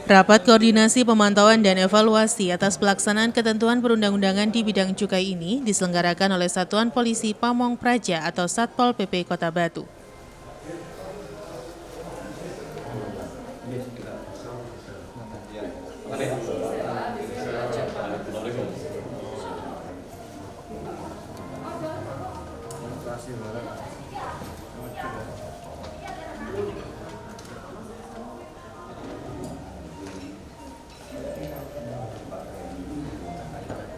Rapat koordinasi pemantauan dan evaluasi atas pelaksanaan ketentuan perundang-undangan di bidang cukai ini diselenggarakan oleh Satuan Polisi Pamong Praja atau Satpol PP Kota Batu.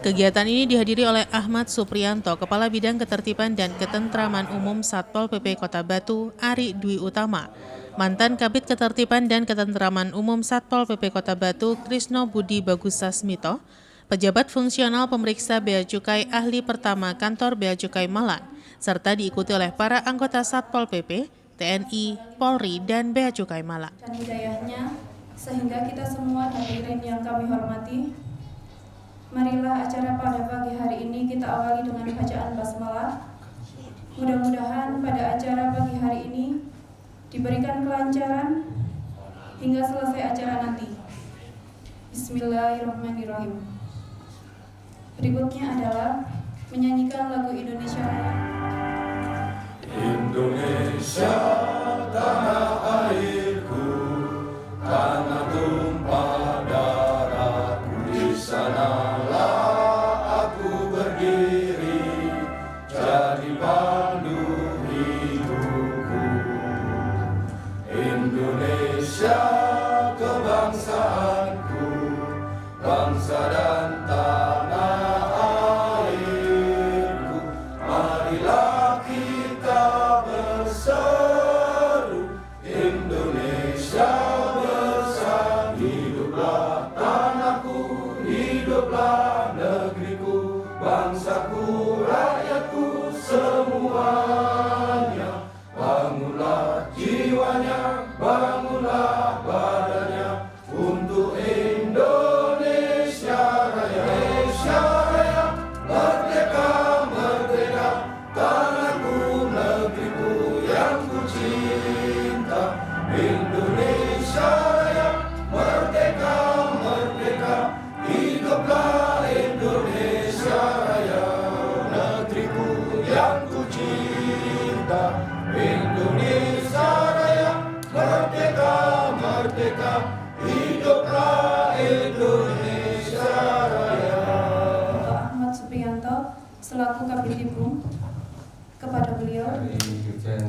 Kegiatan ini dihadiri oleh Ahmad Supriyanto, Kepala Bidang Ketertiban dan Ketentraman Umum Satpol PP Kota Batu, Ari Dwi Utama, mantan Kabid Ketertiban dan Ketentraman Umum Satpol PP Kota Batu, Krisno Budi Bagusasmito, pejabat fungsional pemeriksa Bea Cukai ahli pertama kantor Bea Cukai Malang, serta diikuti oleh para anggota Satpol PP, TNI, Polri, dan Bea Cukai Malang. Dan hidayahnya, sehingga kita semua hadirin yang kami hormati, marilah acara pada pagi hari ini kita awali dengan bacaan basmalah. Mudah-mudahan pada acara pagi hari ini diberikan kelancaran hingga selesai acara nanti. Bismillahirrahmanirrahim. Berikutnya adalah menyanyikan lagu Indonesia Raya. Indonesia tanah airku, tanah tumpah darahku, di sanalah aku berdiri, jadi pandu hidupku. Indonesia kebangsaanku, bangsa dan tanah airku, marilah kita berseru, Indonesia bersatu, hiduplah tanahku, hiduplah negeriku, bangsaku, rakyatku semuanya. Bangunlah jiwanya, bangunlah badannya untuk Indonesia Raya. Indonesia Raya, merdeka, merdeka, tanahku, negeriku yang ku cinta. Indonesia Raya, merdeka, merdeka, hiduplah Indonesia Raya, negeriku yang ku cinta. Indonesia Raya, merdeka, merdeka, hiduplah Indonesia Raya. Bapak Ahmad Supriyanto selaku Kabidibum, kepada beliau dari Dirjen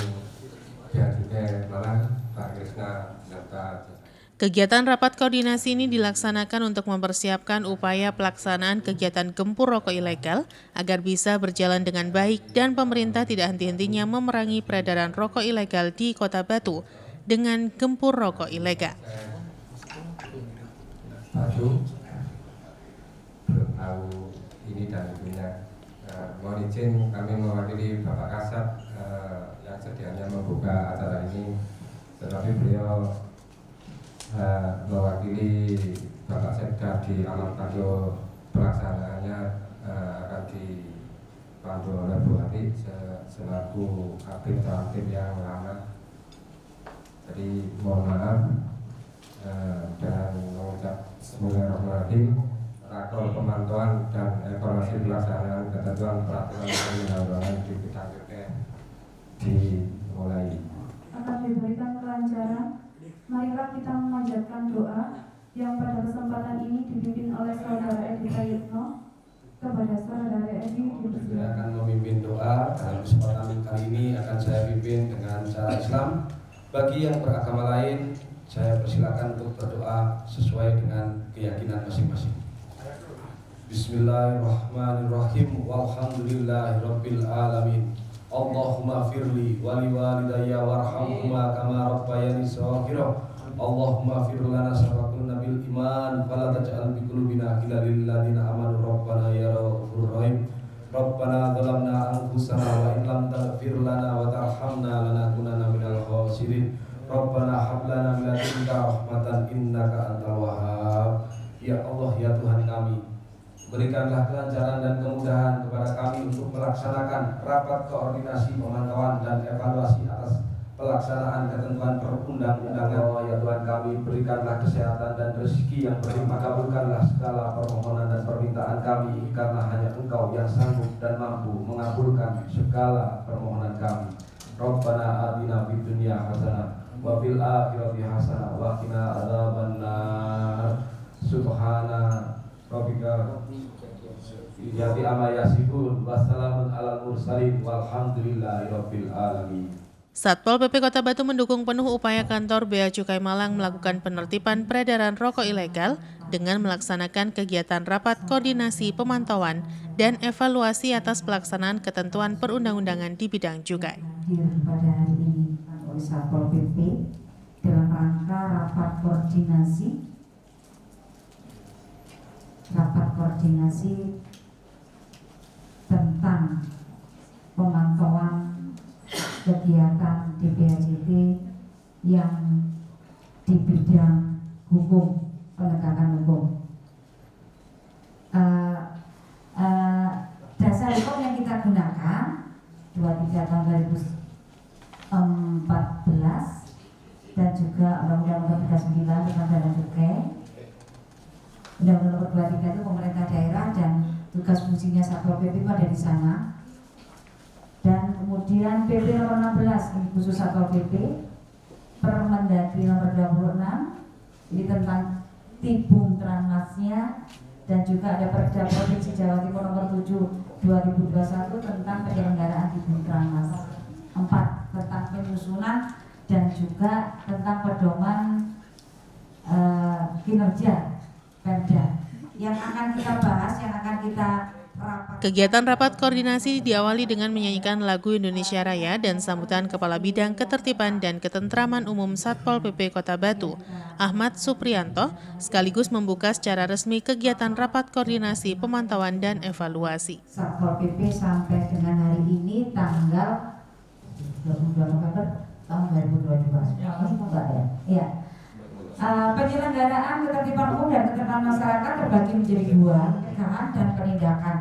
Bea Cukai Malang, Pak Krisna serta Kegiatan rapat koordinasi ini dilaksanakan untuk mempersiapkan upaya pelaksanaan kegiatan gempur rokok ilegal agar bisa berjalan dengan baik dan pemerintah tidak henti-hentinya memerangi peredaran rokok ilegal di Kota Batu dengan gempur rokok ilegal. Batu belum tahu ini dan itunya. Mohon izin kami mewakili Bapak Kasat yang sedianya membuka acara ini, tetapi beliau mewakili Bapak Sekda di alam pandu pelaksanaannya akan dipandu oleh Bu Ati selaku aktif yang lama. Jadi mohon maaf dan mengucap Bismillahirrahmanirrahim. Rakor pemantauan dan evaluasi pelaksanaan ketentuan peraturan perundang-undangan di bidang cukai dimulai. akan diberikan kelancaran. Marilah kita memanjatkan doa yang pada kesempatan ini dipimpin oleh Saudara Edi Prayitno. Kepada Saudara Edi Saya akan memimpin doa. Dalam kesempatan kali ini akan saya pimpin dengan cara Islam. Bagi yang beragama lain, saya persilakan untuk berdoa sesuai dengan keyakinan masing-masing. Bismillahirrahmanirrahim. Walhamdulillahirabbil alamin. Allahumma firli wali walidayya warhamhuma kama rabbayani shaghira. Allahumma fir lana sabaqun nabil iman fala taj'al bi qulubina ghillan lil ladzina amanu rabbana ya rabbur rahim. Rabbana zalamna anfusana wa in lam taghfir lana wa tarhamna lanakunanna minal khasirin. Rabbana hab lana min ladunka rahmatan innaka antal wahhab. Ya Allah ya Tuhan kami, berikanlah kelancaran dan kemudahan kepada kami untuk melaksanakan rapat koordinasi pemantauan dan evaluasi atas pelaksanaan ketentuan perundang-undangan. Ya Tuhan kami, berikanlah kesehatan dan rezeki yang berlimpah, kabulkanlah segala permohonan dan permintaan kami, karena hanya Engkau yang sanggup dan mampu mengabulkan segala permohonan kami. Rabbana atina fid dunya hasanah wa fil akhirati hasanah wa qina adzabannar. Subhana rabbika yati amma yasifun wa salamun alal mursalin walhamdulillahi rabbil alamin. Satpol PP Kota Batu mendukung penuh upaya kantor Bea Cukai Malang melakukan penertiban peredaran rokok ilegal dengan melaksanakan kegiatan rapat koordinasi pemantauan dan evaluasi atas pelaksanaan ketentuan perundang-undangan di bidang cukai. Hadir pada hari ini oleh Satpol PP dalam rangka rapat koordinasi tentang pemantauan kegiatan DBHJT yang di bidang hukum, penegakan hukum. Dasar hukum yang kita gunakan 23 tahun 2014 dan juga Undang-Undang 39 tentang bea cukai. Undang-Undang Nomor 23 itu pemerintah daerah dan tugas fungsinya Satpol PP itu ada di sana. Dan kemudian PP nomor 16 ini khusus Satpol PP, Permendagri nomor 26 ini tentang Tibung Tranmasnya, dan juga ada Perda Provinsi Jawa Timur nomor 7 2021 tentang penyelenggaraan Tibung Tranmas. 4 tentang penyusunan dan juga tentang pedoman kinerja Perda. Yang akan kita bahas, yang akan kita Kegiatan rapat koordinasi diawali dengan menyanyikan lagu Indonesia Raya dan sambutan Kepala Bidang Ketertiban dan Ketentraman Umum Satpol PP Kota Batu, Ahmad Supriyanto, sekaligus membuka secara resmi kegiatan rapat koordinasi pemantauan dan evaluasi. Satpol PP sampai dengan hari ini tanggal 22 November tahun 2022. Ya. Penyelenggaraan ketertiban umum dan ketertiban masyarakat terbagi menjadi 2, pencegahan dan penindakan.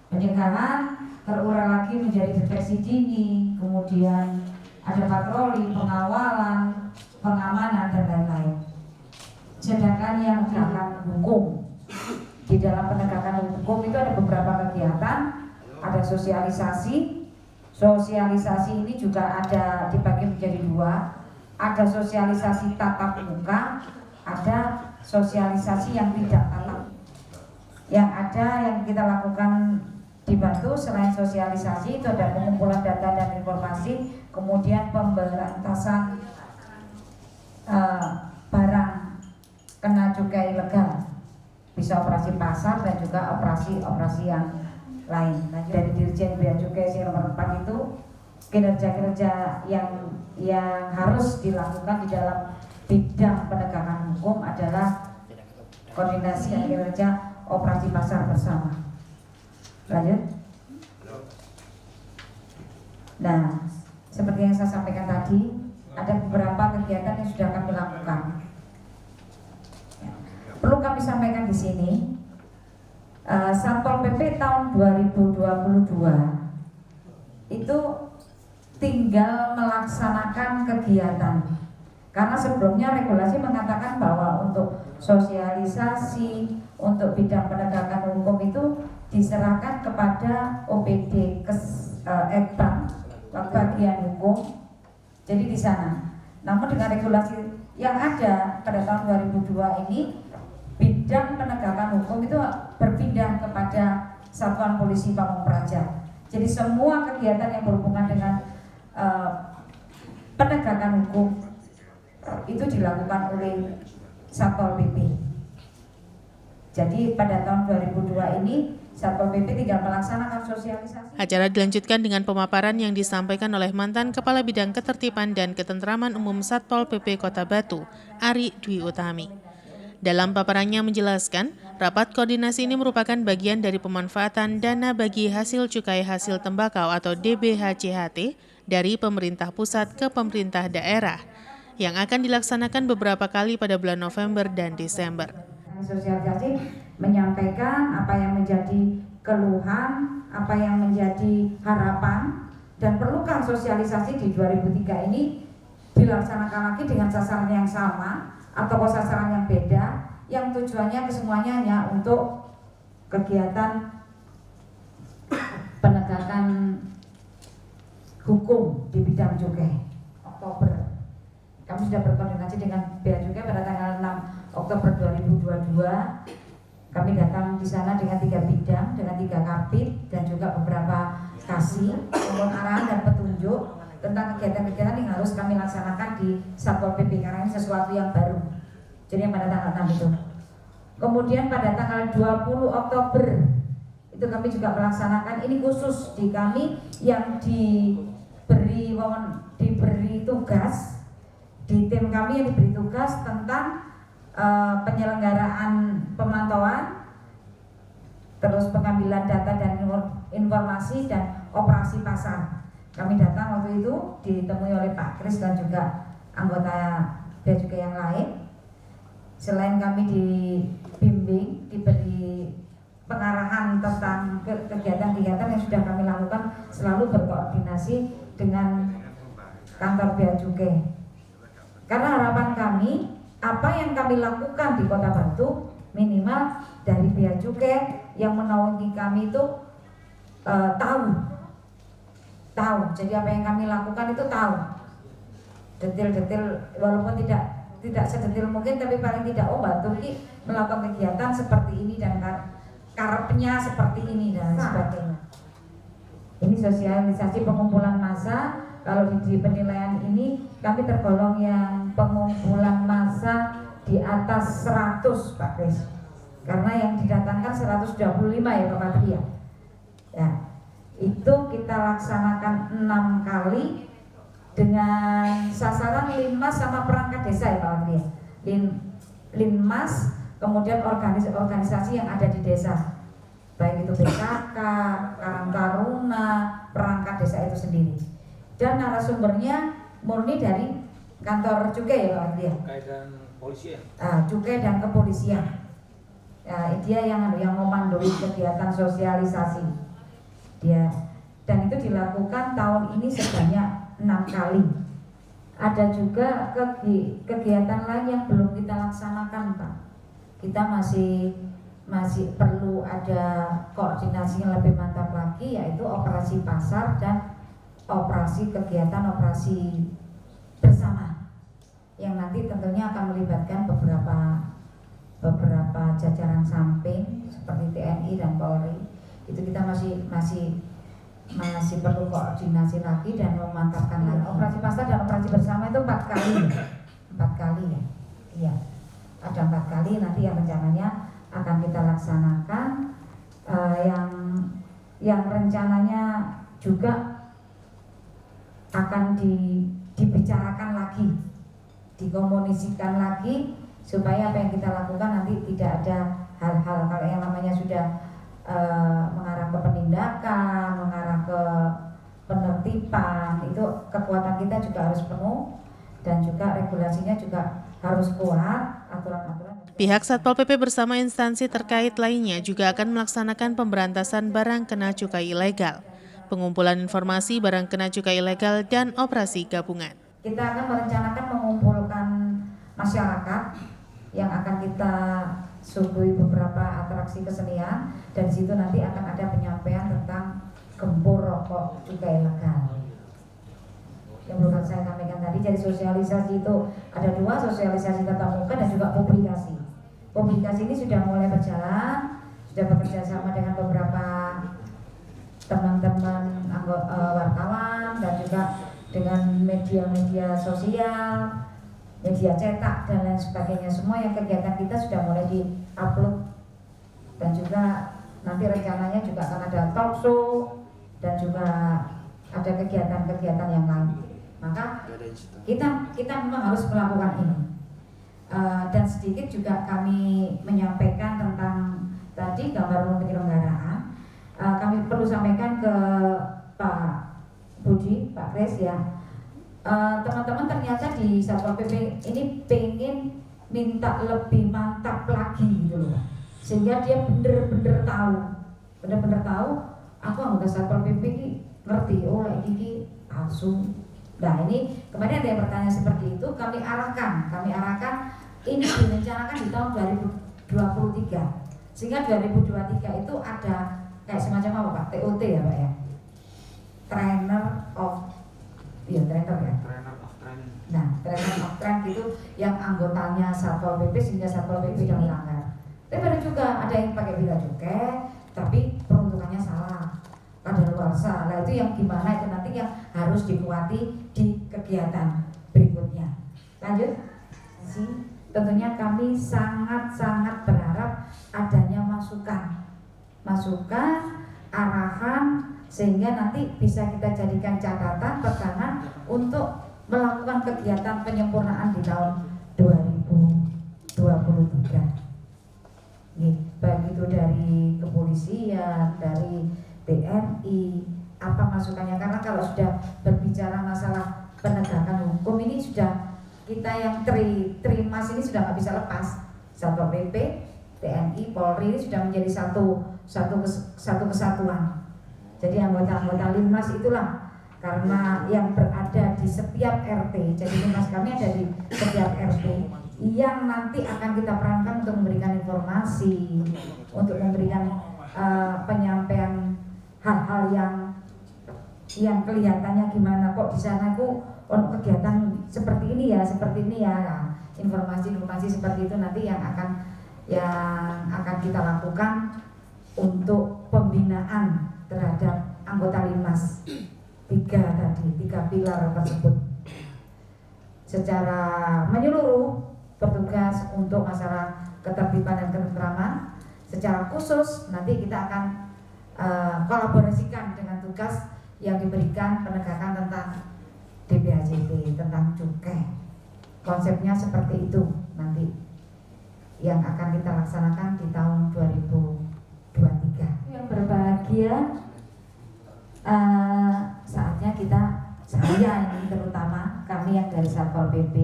Pencegahan terurai lagi menjadi deteksi dini, kemudian ada patroli, pengawalan, pengamanan, dan lain-lain. Sedangkan yang penegakan hukum, di dalam penegakan hukum itu ada beberapa kegiatan, ada sosialisasi. Sosialisasi ini juga ada dibagi menjadi 2. Ada sosialisasi tatap muka, ada sosialisasi yang tidak tatap. Yang ada yang kita lakukan di Batu selain sosialisasi itu ada pengumpulan data dan informasi, kemudian pemberantasan barang kena cukai ilegal, bisa operasi pasar dan juga operasi yang lain. Nah, dari Dirjen Bea Cukai nomor 4 itu kinerja-kinerja yang harus dilakukan di dalam bidang penegakan hukum adalah koordinasi dan kinerja operasi pasar bersama. Lanjut. Nah, seperti yang saya sampaikan tadi, ada beberapa kegiatan yang sudah kami lakukan. Perlu kami sampaikan di sini, Satpol PP tahun 2022 itu tinggal melaksanakan kegiatan, karena sebelumnya regulasi mengatakan bahwa untuk sosialisasi untuk bidang penegakan hukum itu diserahkan kepada OPD Ekbang bagian hukum, jadi di sana. Namun dengan regulasi yang ada pada tahun 2002 ini, bidang penegakan hukum itu berpindah kepada Satuan Polisi Pamung Praja. Jadi semua kegiatan yang berhubungan dengan penegakan hukum itu dilakukan oleh Satpol PP. Jadi pada tahun 2002 ini Satpol PP tinggal melaksanakan sosialisasi. Acara dilanjutkan dengan pemaparan yang disampaikan oleh mantan Kepala Bidang Ketertiban dan Ketentraman Umum Satpol PP Kota Batu, Ari Dwi Utami. Dalam paparannya menjelaskan, rapat koordinasi ini merupakan bagian dari pemanfaatan dana bagi hasil cukai hasil tembakau atau DBHCHT dari pemerintah pusat ke pemerintah daerah yang akan dilaksanakan beberapa kali pada bulan November dan Desember. Sosialisasi menyampaikan apa yang menjadi keluhan, apa yang menjadi harapan dan perlukan sosialisasi di 2003 ini dilaksanakan lagi dengan sasaran yang sama atau sasaran yang beda, yang tujuannya kesemuanya hanya untuk kegiatan penegakan hukum di bidang cukai. Oktober kami sudah berkoordinasi dengan Bea Cukai pada tanggal 6 Oktober 2022. Kami datang di sana dengan 3 bidang, dengan 3 kapit dan juga beberapa kasih mohon arahan dan petunjuk tentang kegiatan-kegiatan yang harus kami laksanakan di Satpol PP karena ini sesuatu yang baru. Jadi yang pada tanggal 6 itu. Kemudian pada tanggal 20 Oktober itu kami juga melaksanakan, ini khusus di kami yang diberi tugas, di tim kami yang diberi tugas tentang penyelenggaraan pemantauan, terus pengambilan data dan informasi dan operasi pasar. Kami datang waktu itu ditemui oleh Pak Kris dan juga anggota Bea Cukai yang lain. Selain kami dibimbing, diberi pengarahan tentang kegiatan-kegiatan yang sudah kami lakukan, selalu berkoordinasi dengan kantor Bea Cukai. Karena harapan kami, apa yang kami lakukan di Kota Batu minimal dari Bea Cukai yang menaungi kami itu tahu. Jadi apa yang kami lakukan itu tahu. Detil-detil walaupun tidak sedetil mungkin, tapi paling tidak Batu ini melakukan kegiatan seperti ini dan karepnya seperti ini dan sebagainya. Ini sosialisasi pengumpulan massa. Kalau di penilaian ini kami tergolong yang pengumpulan massa di atas 100 Pak Kris. Karena yang didatangkan 125 ya Pak Patri ya. Ya. Itu kita laksanakan 6 kali dengan sasaran Linmas sama perangkat desa ya Pak Patri ya. Linmas, kemudian organisasi yang ada di desa. Baik itu PKK, Karang Taruna, perangkat desa itu sendiri. Dan narasumbernya murni dari kantor cukai ya Pak Andri ya. Cukai dan polisian. Cukai dan kepolisian. Dia yang memandui kegiatan sosialisasi. Dia dan itu dilakukan tahun ini sebanyak 6 kali. Ada juga kegiatan lain yang belum kita laksanakan Pak. Kita masih perlu ada koordinasi yang lebih mantap lagi, yaitu operasi pasar dan operasi bersama yang nanti tentunya akan melibatkan beberapa jajaran samping seperti TNI dan Polri. Itu kita masih perlu koordinasi lagi dan memantapkan lagi. Operasi pasar dan operasi bersama itu 4 kali ya. Iya, ada 4 kali nanti yang rencananya akan kita laksanakan, yang rencananya juga akan dibicarakan lagi, dikomunikasikan lagi supaya apa yang kita lakukan nanti tidak ada hal-hal kalau yang namanya sudah mengarah ke penindakan, mengarah ke penertiban, itu kekuatan kita juga harus penuh dan juga regulasinya juga harus kuat, aturan-aturan. Pihak Satpol PP bersama instansi terkait lainnya juga akan melaksanakan pemberantasan barang kena cukai ilegal, pengumpulan informasi barang kena cukai ilegal, dan operasi gabungan. Kita akan merencanakan mengumpulkan masyarakat yang akan kita suguhi beberapa atraksi kesenian, dan di situ nanti akan ada penyampaian tentang gempur rokok cukai ilegal. Yang belum saya sampaikan tadi, jadi sosialisasi itu ada 2, sosialisasi tatap muka dan juga publikasi. Publikasi ini sudah mulai berjalan, sudah bekerja sama dengan beberapa teman-teman wartawan dan juga dengan media-media sosial, media cetak dan lain sebagainya. Semua yang kegiatan kita sudah mulai di-upload, dan juga nanti rencananya juga akan ada talk show dan juga ada kegiatan-kegiatan yang lain. Maka kita memang harus melakukan ini. Dan sedikit juga kami menyampaikan tentang tadi gambar umum penyelenggaraan. Kami perlu sampaikan ke Pak Budi, Pak Kris ya. Teman-teman ternyata di Satpol PP ini pengen minta lebih mantap lagi gitu loh, sehingga dia bener-bener tahu aku anggota Satpol PP ini ngerti, oh ini palsu. Nah ini kemarin ada yang bertanya seperti itu, kami arahkan ini direncanakan di tahun 2023, sehingga 2023 itu ada kayak semacam apa Pak? TOT ya Pak ya? Trainer of Nah, trainer of trend itu yang anggotanya Satpol PP sehingga Satpol PP yang melanggar. Tapi ada juga ada yang pakai bea cukai, tapi peruntukannya salah, kadaluarsa. Nah itu yang gimana itu nanti yang harus dikuati di kegiatan berikutnya. Lanjut, tentunya kami sangat berharap adanya masukan, arahan, sehingga nanti bisa kita jadikan catatan pegangan untuk melakukan kegiatan penyempurnaan di tahun 2023. Baik itu dari kepolisian, dari TNI, apa masukannya? Karena kalau sudah berbicara masalah penegakan hukum ini sudah kita yang trimas ini sudah nggak bisa lepas. Satpol PP, TNI, Polri ini sudah menjadi satu kesatuan. Jadi anggota-anggota Linmas itulah karena yang berada di setiap RT. Jadi Linmas kami ada di setiap RT yang nanti akan kita perankan untuk memberikan informasi, untuk memberikan penyampaian hal-hal yang kelihatannya gimana kok di sana kok kegiatan seperti ini ya. Nah, informasi seperti itu nanti yang akan kita lakukan untuk pembinaan terhadap anggota Linmas. Tiga pilar tersebut secara menyeluruh bertugas untuk masalah ketertiban dan ketentraman. Secara khusus nanti kita akan kolaborasikan dengan tugas yang diberikan penegakan tentang DPHJT, tentang cukai. Konsepnya seperti itu nanti yang akan kita laksanakan di tahun 2023. Yang berbahagia, saatnya saya ini terutama kami yang dari Satpol PP,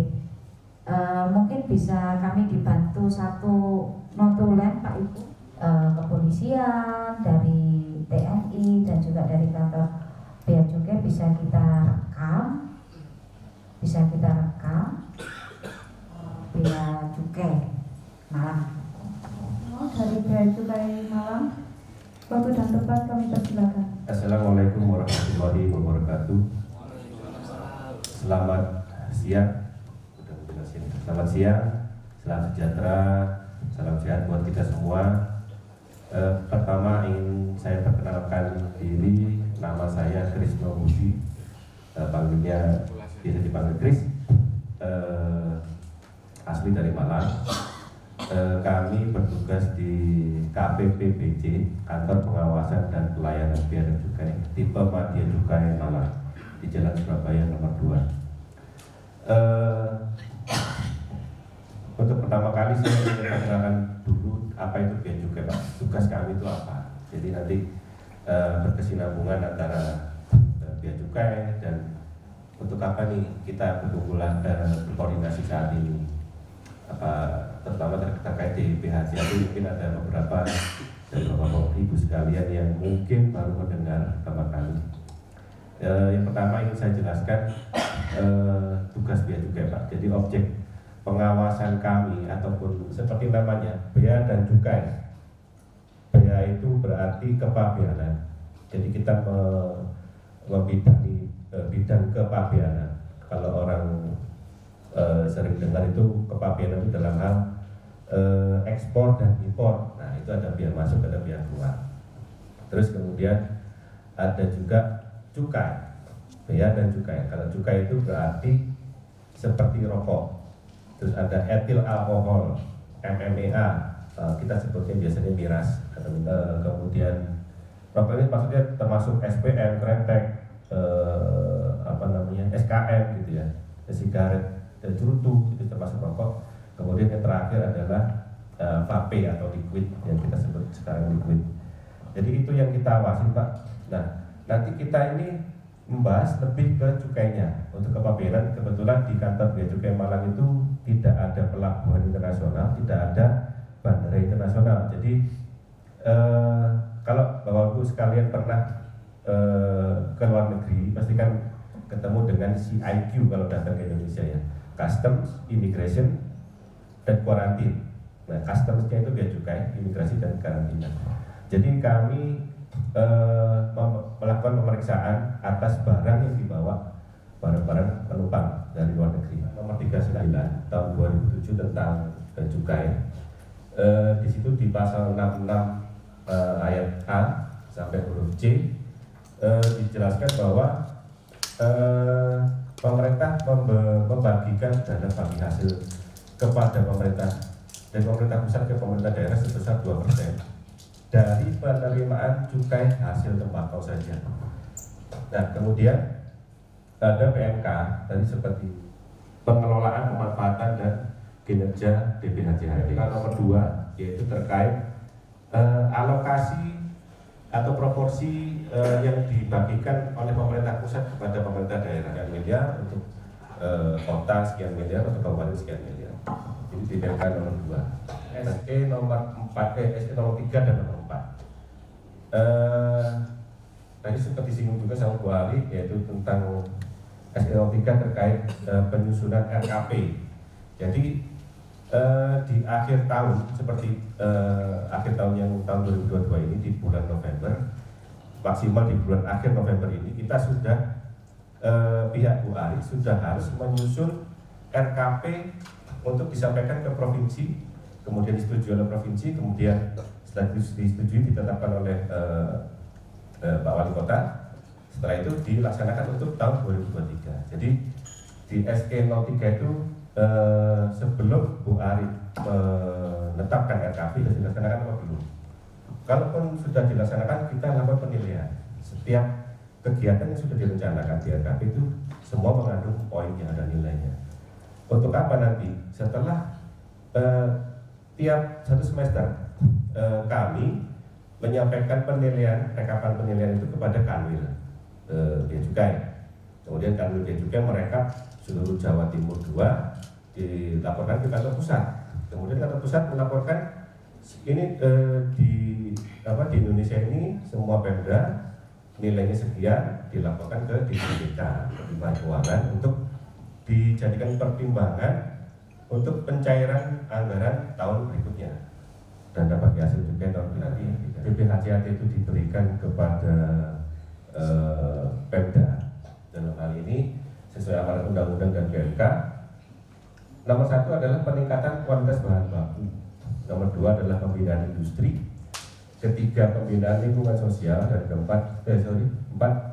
mungkin bisa kami dibantu satu notulen Pak Ibu, kepolisian, dari TNI dan juga dari kantor bea cukai bisa kita rekam bea cukai Malang. Dari bea cukai Malang, waktu dan tempat kami persilakan. Assalamualaikum warahmatullahi wabarakatuh. Selamat siang, salam sejahtera, salam sehat buat kita semua. Pertama ingin saya perkenalkan diri, nama saya Krisno Budi, panggilnya biasa dipanggil Kris, asli dari Malang. Kami bertugas di KPPBC, Kantor Pengawasan dan Pelayanan Bea dan Cukai, tipe Madya Cukai Malang, di Jalan Surabaya nomor 2. Untuk pertama kali saya ingin mengenalkan dulu apa itu bea cukai, Pak. Tugas kami itu apa? Jadi nanti berkesinambungan antara bea cukai dan untuk apa nih kita berkoordinasi saat ini. Terutama terkait di BHJT, mungkin ada beberapa dari Bapak Ibu sekalian yang mungkin baru mendengar pertama kali. Yang pertama ingin saya jelaskan tugas bea cukai, Pak. Jadi objek pengawasan kami ataupun seperti namanya bea dan cukai. Bea itu berarti kepabeanan. Jadi kita membidangi bidang kepabeanan. Kalau orang sering dengar itu kepabeanan itu dalam hal ekspor dan impor. Nah itu ada bea masuk, ada bea keluar. Terus kemudian ada juga cukai, bea dan cukai. Kalau cukai itu berarti seperti rokok. Terus ada etil alkohol, MMEA, kita sebutnya biasanya miras. Kemudian rokok ini maksudnya termasuk SPM, Krentek, SKM gitu ya, sigaret dan cerutu itu termasuk rokok. Kemudian yang terakhir adalah vape atau liquid yang kita sebut sekarang liquid. Jadi itu yang kita awasi, Pak. Nah, nanti kita ini membahas lebih ke cukainya. Untuk kepabeanan, kebetulan di kantor bea cukai Malang itu tidak ada pelabuhan internasional, tidak ada bandara internasional. Jadi kalau Bapak Ibu sekalian pernah ke luar negeri pasti kan ketemu dengan CIQ kalau datang ke Indonesia ya, Customs, Immigration, dan Quarantine. Nah, Customs-nya itu bea cukai, imigrasi dan karantina. Jadi kami melakukan pemeriksaan atas barang yang dibawa, barang-barang penumpang dari luar negeri. Nomor 39 tahun 2007 tentang cukai. Di situ di pasal 66 ayat A sampai huruf C dijelaskan bahwa pemerintah membagikan dana bagi hasil kepada pemerintah dari pemerintah pusat ke pemerintah daerah sebesar 2% dari penerimaan cukai hasil tembakau saja. Nah, kemudian ada PMK tadi seperti pengelolaan, pemanfaatan dan kinerja DPHJHT. Nomor 2 yaitu terkait alokasi atau proporsi yang dibagikan oleh pemerintah pusat kepada pemerintah daerah, sekian miliar untuk kota, sekian miliar untuk kabupaten, sekian miliar. Jadi di PMK nomor 2. SE nomor 4, SE nomor 3 dan nomor 4. Tadi sempat disinggung juga sama Bu Ali, yaitu tentang SE nomor 3 terkait penyusunan RKP. Jadi di akhir tahun seperti akhir tahun yang tahun 2022 ini di bulan November, maksimal di bulan akhir November ini kita sudah pihak Bu Ari sudah harus menyusun RKP untuk disampaikan ke provinsi, kemudian disetujui oleh provinsi, kemudian setelah disetujui ditetapkan oleh Pak Wali Kota. Setelah itu dilaksanakan untuk tahun 2023. Jadi di SE 03 itu sebelum Bu Ari menetapkan RKP sudah dilaksanakan atau belum? Kalaupun sudah dilaksanakan, kita lakukan penilaian. Setiap kegiatan yang sudah direncanakan di RKP itu semua mengandung poinnya, ada nilainya. Untuk apa nanti? Setelah tiap satu semester kami menyampaikan penilaian, rekapan penilaian itu kepada Kanwil Bea Cukai. Kemudian Kanwil Bea Cukai merekap seluruh Jawa Timur 2 dilaporkan ke kantor pusat. Kemudian kantor pusat melaporkan ini di Indonesia ini semua Pemda nilainya sekian, dilaporkan ke DPK, Pertimbangan Keuangan, untuk dijadikan pertimbangan untuk pencairan anggaran tahun berikutnya dan dapat hasil cukai tahun berikutnya. DPHJHT itu diberikan kepada Pemda. Dalam hal ini sesuai amanat undang-undang dan PMK. Nomor 1 adalah peningkatan kualitas bahan baku. Nomor 2 adalah pembinaan industri. Ketiga, pembinaan lingkungan sosial. Dan keempat,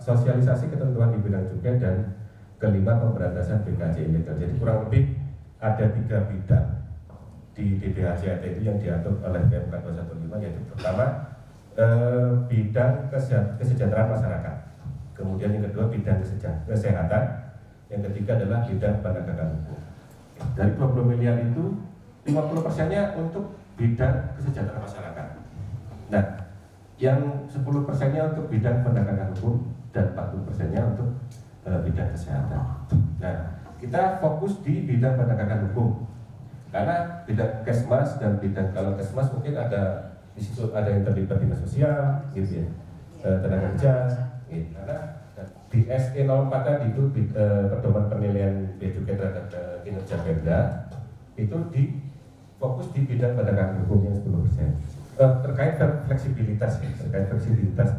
sosialisasi ketentuan di bidang cukai. Dan kelima, pemberantasan BKJ ilegal. Jadi kurang lebih ada 3 bidang di DPHJHT itu yang diatur oleh PMK 215, yaitu pertama bidang kesejahteraan masyarakat. Kemudian yang kedua bidang kesehatan, yang ketiga adalah bidang penegakan hukum. Dari 20 miliar itu 50%-nya untuk bidang kesejahteraan masyarakat. Nah, yang 10%-nya untuk bidang penegakan hukum dan 40%-nya untuk bidang kesehatan. Nah, kita fokus di bidang penegakan hukum karena bidang Kesmas dan bidang, kalau Kesmas mungkin ada di situ ada yang terlibat dinas sosial, gitu ya, tenaga kerja. Karena di SE 04 tadi itu pedoman penilaian bea cukai terhadap kinerja Pemda itu fokus di bidang penegakan hukum yang 10%. Terkait fleksibilitas ya, terkait fleksibilitas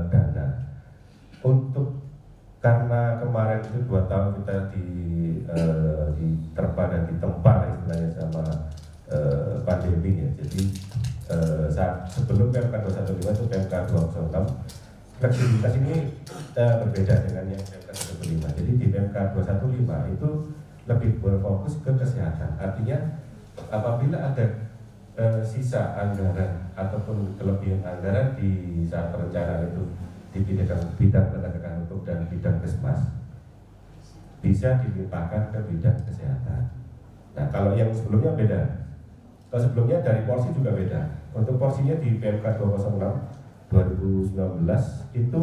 dana. Untuk karena kemarin itu 2 tahun kita diterpa dan ditempa istilahnya sama pandemi ya. Jadi saat sebelum PMK 215 itu PMK 206, fleksibilitas ini berbeda dengan yang PMK 215. Jadi di PMK 215 itu lebih berfokus ke kesehatan. Artinya apabila ada sisa anggaran ataupun kelebihan anggaran di saat perencanaan itu di bidang penegakan hukum dan bidang Kesmas, bisa dilimpahkan ke bidang kesehatan. Nah, kalau yang sebelumnya beda. Kalau sebelumnya dari porsi juga beda. Untuk porsinya di PMK 206 2019 itu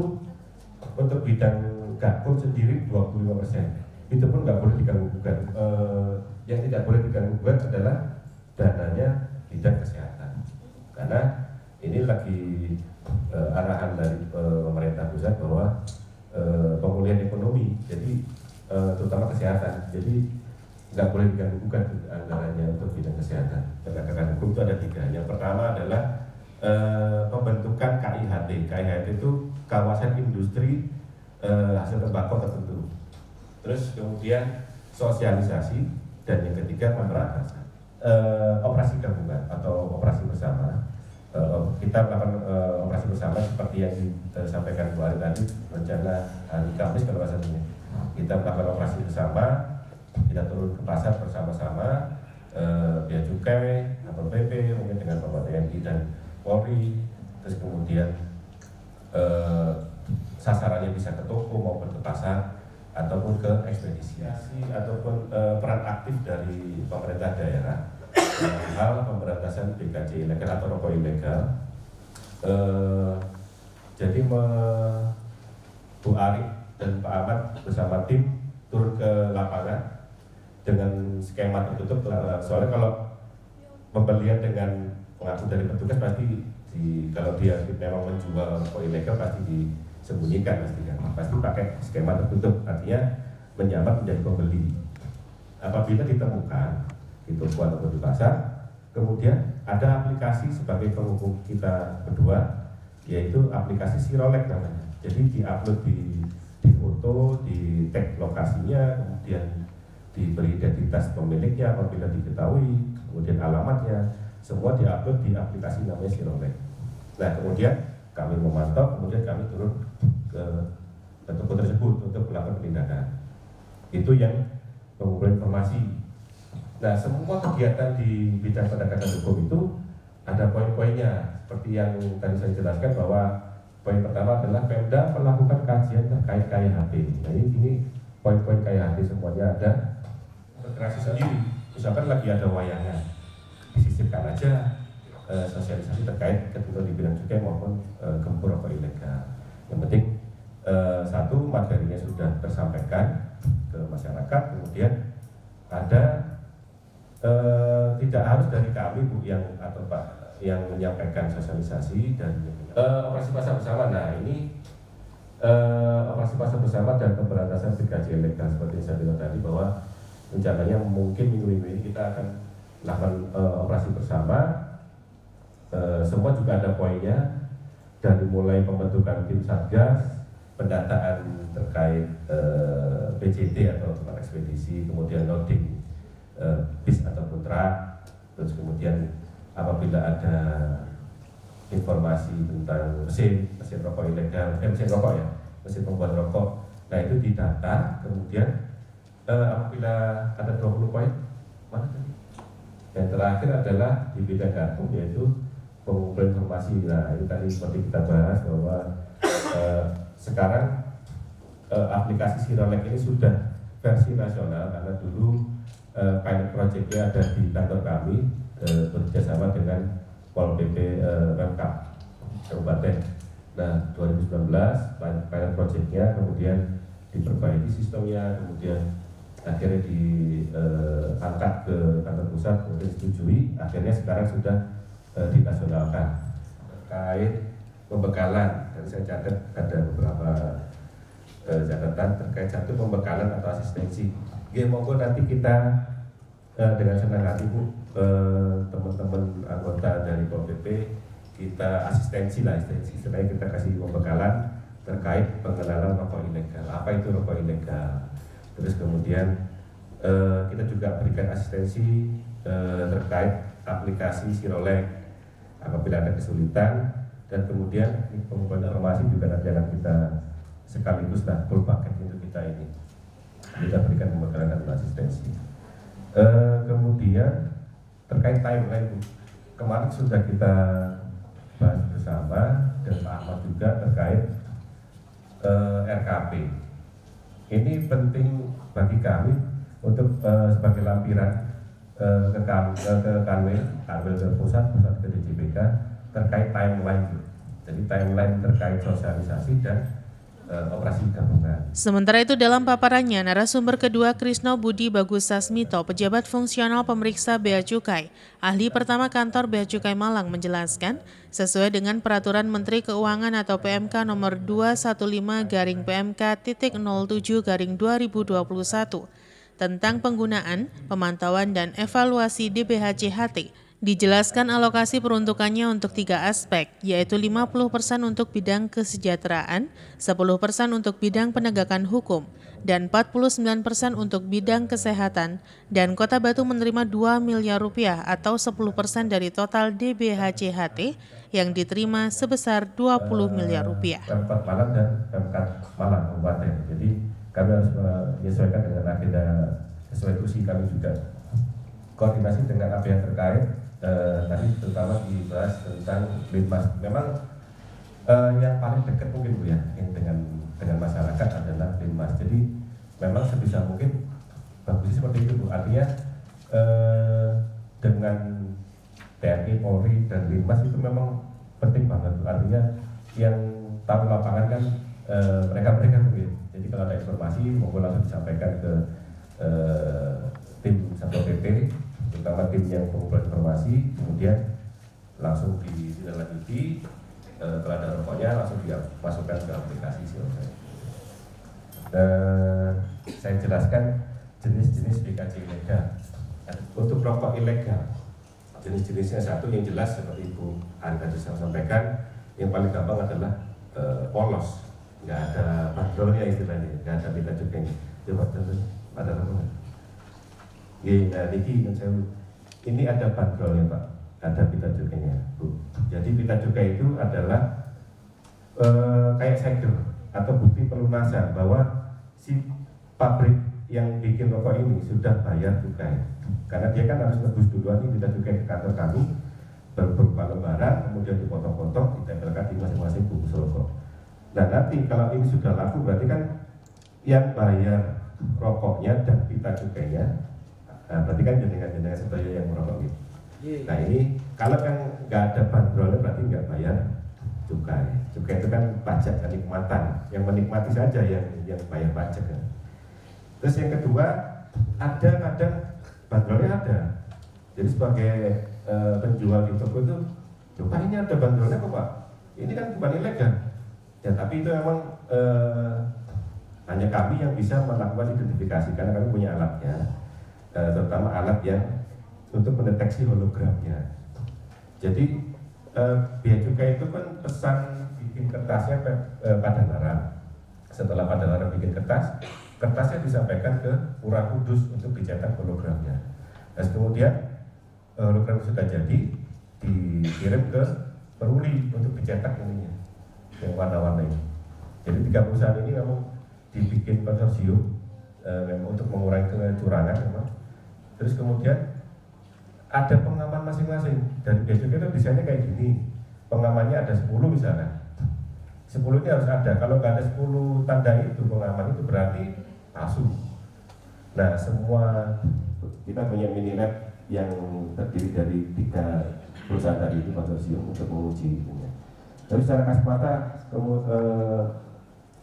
untuk bidang gakum sendiri 25%. Itu pun nggak boleh diganggu-gugat. Yang tidak boleh diganggu-gugat adalah dananya bidang kesehatan. Karena ini lagi arahan dari pemerintah pusat bahwa nggak boleh diganggu-gugat anggarannya untuk bidang kesehatan. Penegakan hukum itu ada 3. Yang pertama adalah pembentukan KIHT. KIHT itu kawasan industri hasil tembakau tertentu. Terus kemudian sosialisasi, dan yang ketiga pemberantasan. Operasi gabungan atau operasi bersama. Kita melakukan operasi bersama seperti yang disampaikan Bu Ari tadi, rencana hari Kamis kalau nggak salah. Kita melakukan operasi bersama, kita turun ke pasar bersama-sama, Bea Cukai, Satpol PP, mungkin dengan Bapak TNI dan Polri, terus kemudian sasarannya bisa ke toko maupun ke pasar ataupun ke ekspedisi, ataupun peran aktif dari pemerintah daerah dalam hal pemberantasan BKJ ilegal atau rokok ilegal. Jadi Bu Ari dan Pak Ahmad bersama tim turun ke lapangan dengan skema tertutup. Soalnya kalau pembelian dengan pengaku dari petugas pasti kalau dia memang menjual rokok ilegal pasti disembunyikan, pasti pakai skema tertutup, artinya menyamar menjadi pembeli. Apabila ditemukan di toko ataupun di pasar, kemudian ada aplikasi sebagai penghubung kita berdua, yaitu aplikasi Sirolek namanya. Jadi diupload di foto, di tag lokasinya, kemudian diberi identitas pemiliknya apabila diketahui, kemudian alamatnya, semua diupload di aplikasi namanya Sirolek. Nah kemudian kami memantau, kemudian kami turun ke toko tersebut untuk melakukan penindakan. Itu yang pengumpulan informasi. Nah semua kegiatan di bidang penegakan hukum itu ada poin-poinnya, seperti yang tadi saya jelaskan bahwa poin pertama adalah Pemda melakukan kajian terkait KIHT. Nah ini poin-poin KIHT semuanya ada. Integrasi sendiri, misalkan lagi ada wayangan, disisipkan aja sosialisasi terkait ketentuan di bidang cukai maupun gempur rokok ilegal. Yang penting satu, materinya sudah tersampaikan ke masyarakat, kemudian ada tidak harus dari kami Bu yang atau Pak yang menyampaikan sosialisasi dan operasi pasar bersama. Nah ini operasi pasar bersama dan pemberantasan BKJ ilegal seperti saya bilang tadi, bahwa rencananya mungkin minggu-minggu ini kita akan melakukan operasi bersama. Semua juga ada poinnya, dari mulai pembentukan tim satgas, pendataan terkait PJT atau tempat ekspedisi, kemudian loading bis ataupun truk, terus kemudian apabila ada informasi tentang mesin rokok ilegal, mesin rokok ya, mesin pembuat rokok, nah itu didata, kemudian apabila ada 20 poin, mana tadi? Yang terakhir adalah di bidang gakum, yaitu pengumpulan informasi. Nah itu tadi seperti kita bahas bahwa sekarang aplikasi Sirolek ini sudah versi nasional, karena dulu pilot project-nya ada di kantor kami bekerjasama dengan Pol PP Pemkab Kabupaten. Nah 2019 pilot project-nya kemudian diperbaiki sistemnya, kemudian akhirnya diangkat ke kantor pusat, kemudian disetujui, akhirnya sekarang sudah dinasionalkan. Terkait pembekalan, dan saya catat ada beberapa catatan terkait satu pembekalan atau asistensi. Monggo nanti kita dengan senang hati Bu, teman-teman anggota dari Pol PP kita asistensi supaya kita kasih pembekalan terkait pengenalan rokok ilegal. Apa itu rokok ilegal? Terus kemudian kita juga berikan asistensi terkait aplikasi Sirolek apabila ada kesulitan, dan kemudian pengumpulan informasi juga nanti akan kita sekaligus full paket untuk kita ini. Kita berikan pembekalan dan asistensi. Kemudian terkait timeline, kemarin sudah kita bahas bersama dan Pak Ahmad juga terkait RKP. Ini penting bagi kami untuk sebagai lampiran ke Kanwil ke pusat ke DJBK terkait timeline. Jadi timeline terkait sosialisasi dan operasi gabungan. Sementara itu dalam paparannya, narasumber kedua Krisno Budi Bagus Sasmito, pejabat fungsional pemeriksa Bea Cukai, ahli pertama kantor Bea Cukai Malang menjelaskan, sesuai dengan Peraturan Menteri Keuangan atau PMK nomor 215/PMK.07/2021, tentang penggunaan, pemantauan, dan evaluasi DBHC-HT. Dijelaskan alokasi peruntukannya untuk 3 aspek, yaitu 50% untuk bidang kesejahteraan, 10% untuk bidang penegakan hukum, dan 49% untuk bidang kesehatan, dan Kota Batu menerima Rp2 miliar atau 10% dari total DBHC-HT yang diterima sebesar Rp20 miliar. Pemkot Malang dan Pemkot Malang Kabupaten. Jadi kami harus menyesuaikan dengan agenda sesuai kursi kami juga. Koordinasi dengan apa yang terkait, tadi terutama dibahas tentang Linmas. Memang yang paling dekat mungkin Bu ya, dengan masyarakat adalah Linmas. Jadi memang sebisa mungkin bagusnya seperti itu Bu. Artinya dengan TNI, Polri, dan Linmas itu memang penting banget Bu. Artinya yang tahu lapangan kan mereka mungkin. Jadi kalau ada informasi monggo langsung disampaikan ke tim Satpol PP, terutama tim yang pengumpulan informasi, kemudian langsung ditindaklanjuti. Kalau ada rokoknya langsung dimasukkan ke aplikasi silahkan. Saya jelaskan jenis-jenis BKC ilegal. Untuk rokok ilegal, jenis-jenisnya satu yang jelas seperti Ibu Ani tadi sampaikan, yang paling gampang adalah polos, nggak ada bandrolnya istilahnya, nggak ada pita cukainya. Coba ada rokok. Ini ada bandrolnya Pak, ada pita cukainya Bu. Jadi pita cukai itu adalah kayak segel atau bukti pelunasan bahwa si pabrik yang bikin rokok ini sudah bayar cukai. Karena dia kan harus nebus duluan nih pita cukai ke kantor kami berupa lembaran, kemudian dipotong-potong, ditempelkan di masing-masing bungkus rokok. Nah nanti kalau ini sudah laku berarti kan yang bayar rokoknya dan pita cukainya, berarti kan jenengan sebaya yang merokok gitu. Nah ini kalau yang nggak ada bandrolnya berarti nggak bayar cukai. Cukai itu kan pajak kenikmatan, yang menikmati saja yang bayar pajak kan. Terus yang kedua, ada kadang bandrolnya ada. Jadi sebagai penjual di toko itu, coba ini ada bandrolnya kok Pak. Ini kan bukan ilegal. Ya tapi itu memang hanya kami yang bisa melakukan identifikasi karena kami punya alatnya. Terutama alat yang untuk mendeteksi hologramnya. Jadi bea cukai itu kan pesan bikin kertasnya pada larang. Setelah pada larang bikin kertasnya disampaikan ke Lurah Kudus untuk dicetak hologramnya. Dan kemudian hologram sudah jadi dikirim ke Peruli untuk dicetak ininya, yang warna-warna ini. Jadi 3 perusahaan ini memang dibikin konsorsium memang untuk mengurangi kecurangan memang. Terus kemudian ada pengaman masing-masing. Dari bea cukai itu desainnya kayak gini. Pengamannya ada 10 misalnya. 10 ini harus ada. Kalau nggak ada 10 tanda itu pengaman itu berarti palsu. Nah semua kita punya mini lab yang terdiri dari 3 perusahaan tadi itu konsorsium untuk menguji itu. Tapi secara kasat mata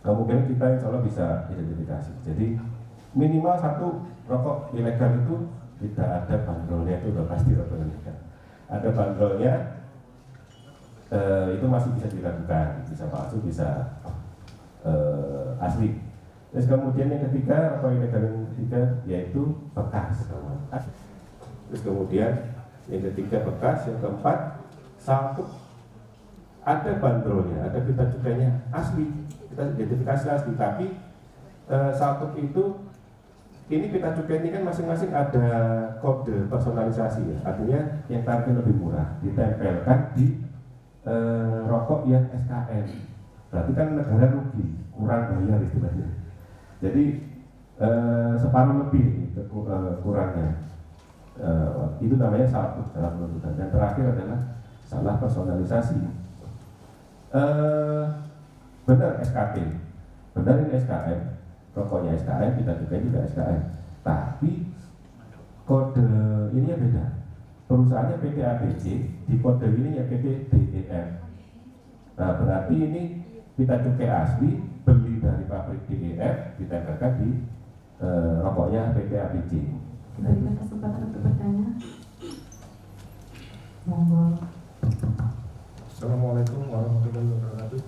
kemungkinan kita insya Allah bisa identifikasi. Jadi minimal 1 rokok ilegal itu tidak ada bandrolnya, itu udah pasti rokok ilegal. Ada bandrolnya, itu masih bisa dilakukan, bisa palsu, bisa asli. Terus kemudian yang ketiga, rokok ilegal yang ketiga yaitu bekas. Terus kemudian yang ketiga bekas, yang keempat salkup, ada bandrolnya, ada pita cukainya asli, kita identifikasi asli, tapi salkup itu ini pita cukai ini kan masing-masing ada kode personalisasi ya. Artinya yang tarifnya lebih murah ditempelkan di rokok yang SKN. Berarti kan negara rugi, kurang bayar istilahnya. Jadi separuh lebih kurangnya. Itu namanya salah penuntutan. Dan terakhir adalah salah personalisasi. Benar SKP, benar ini SKN. Rokoknya SKN, kita juga SKN. Tapi kode ini ya beda. Perusahaannya PT ABC, di kode ini ya PT DEF. Nah berarti ini pita cukai asli, beli dari pabrik DEF, ditempelkan di rokoknya PT ABC. Kita berikan kesempatan untuk bertanya. Monggo. Assalamualaikum warahmatullahi wabarakatuh.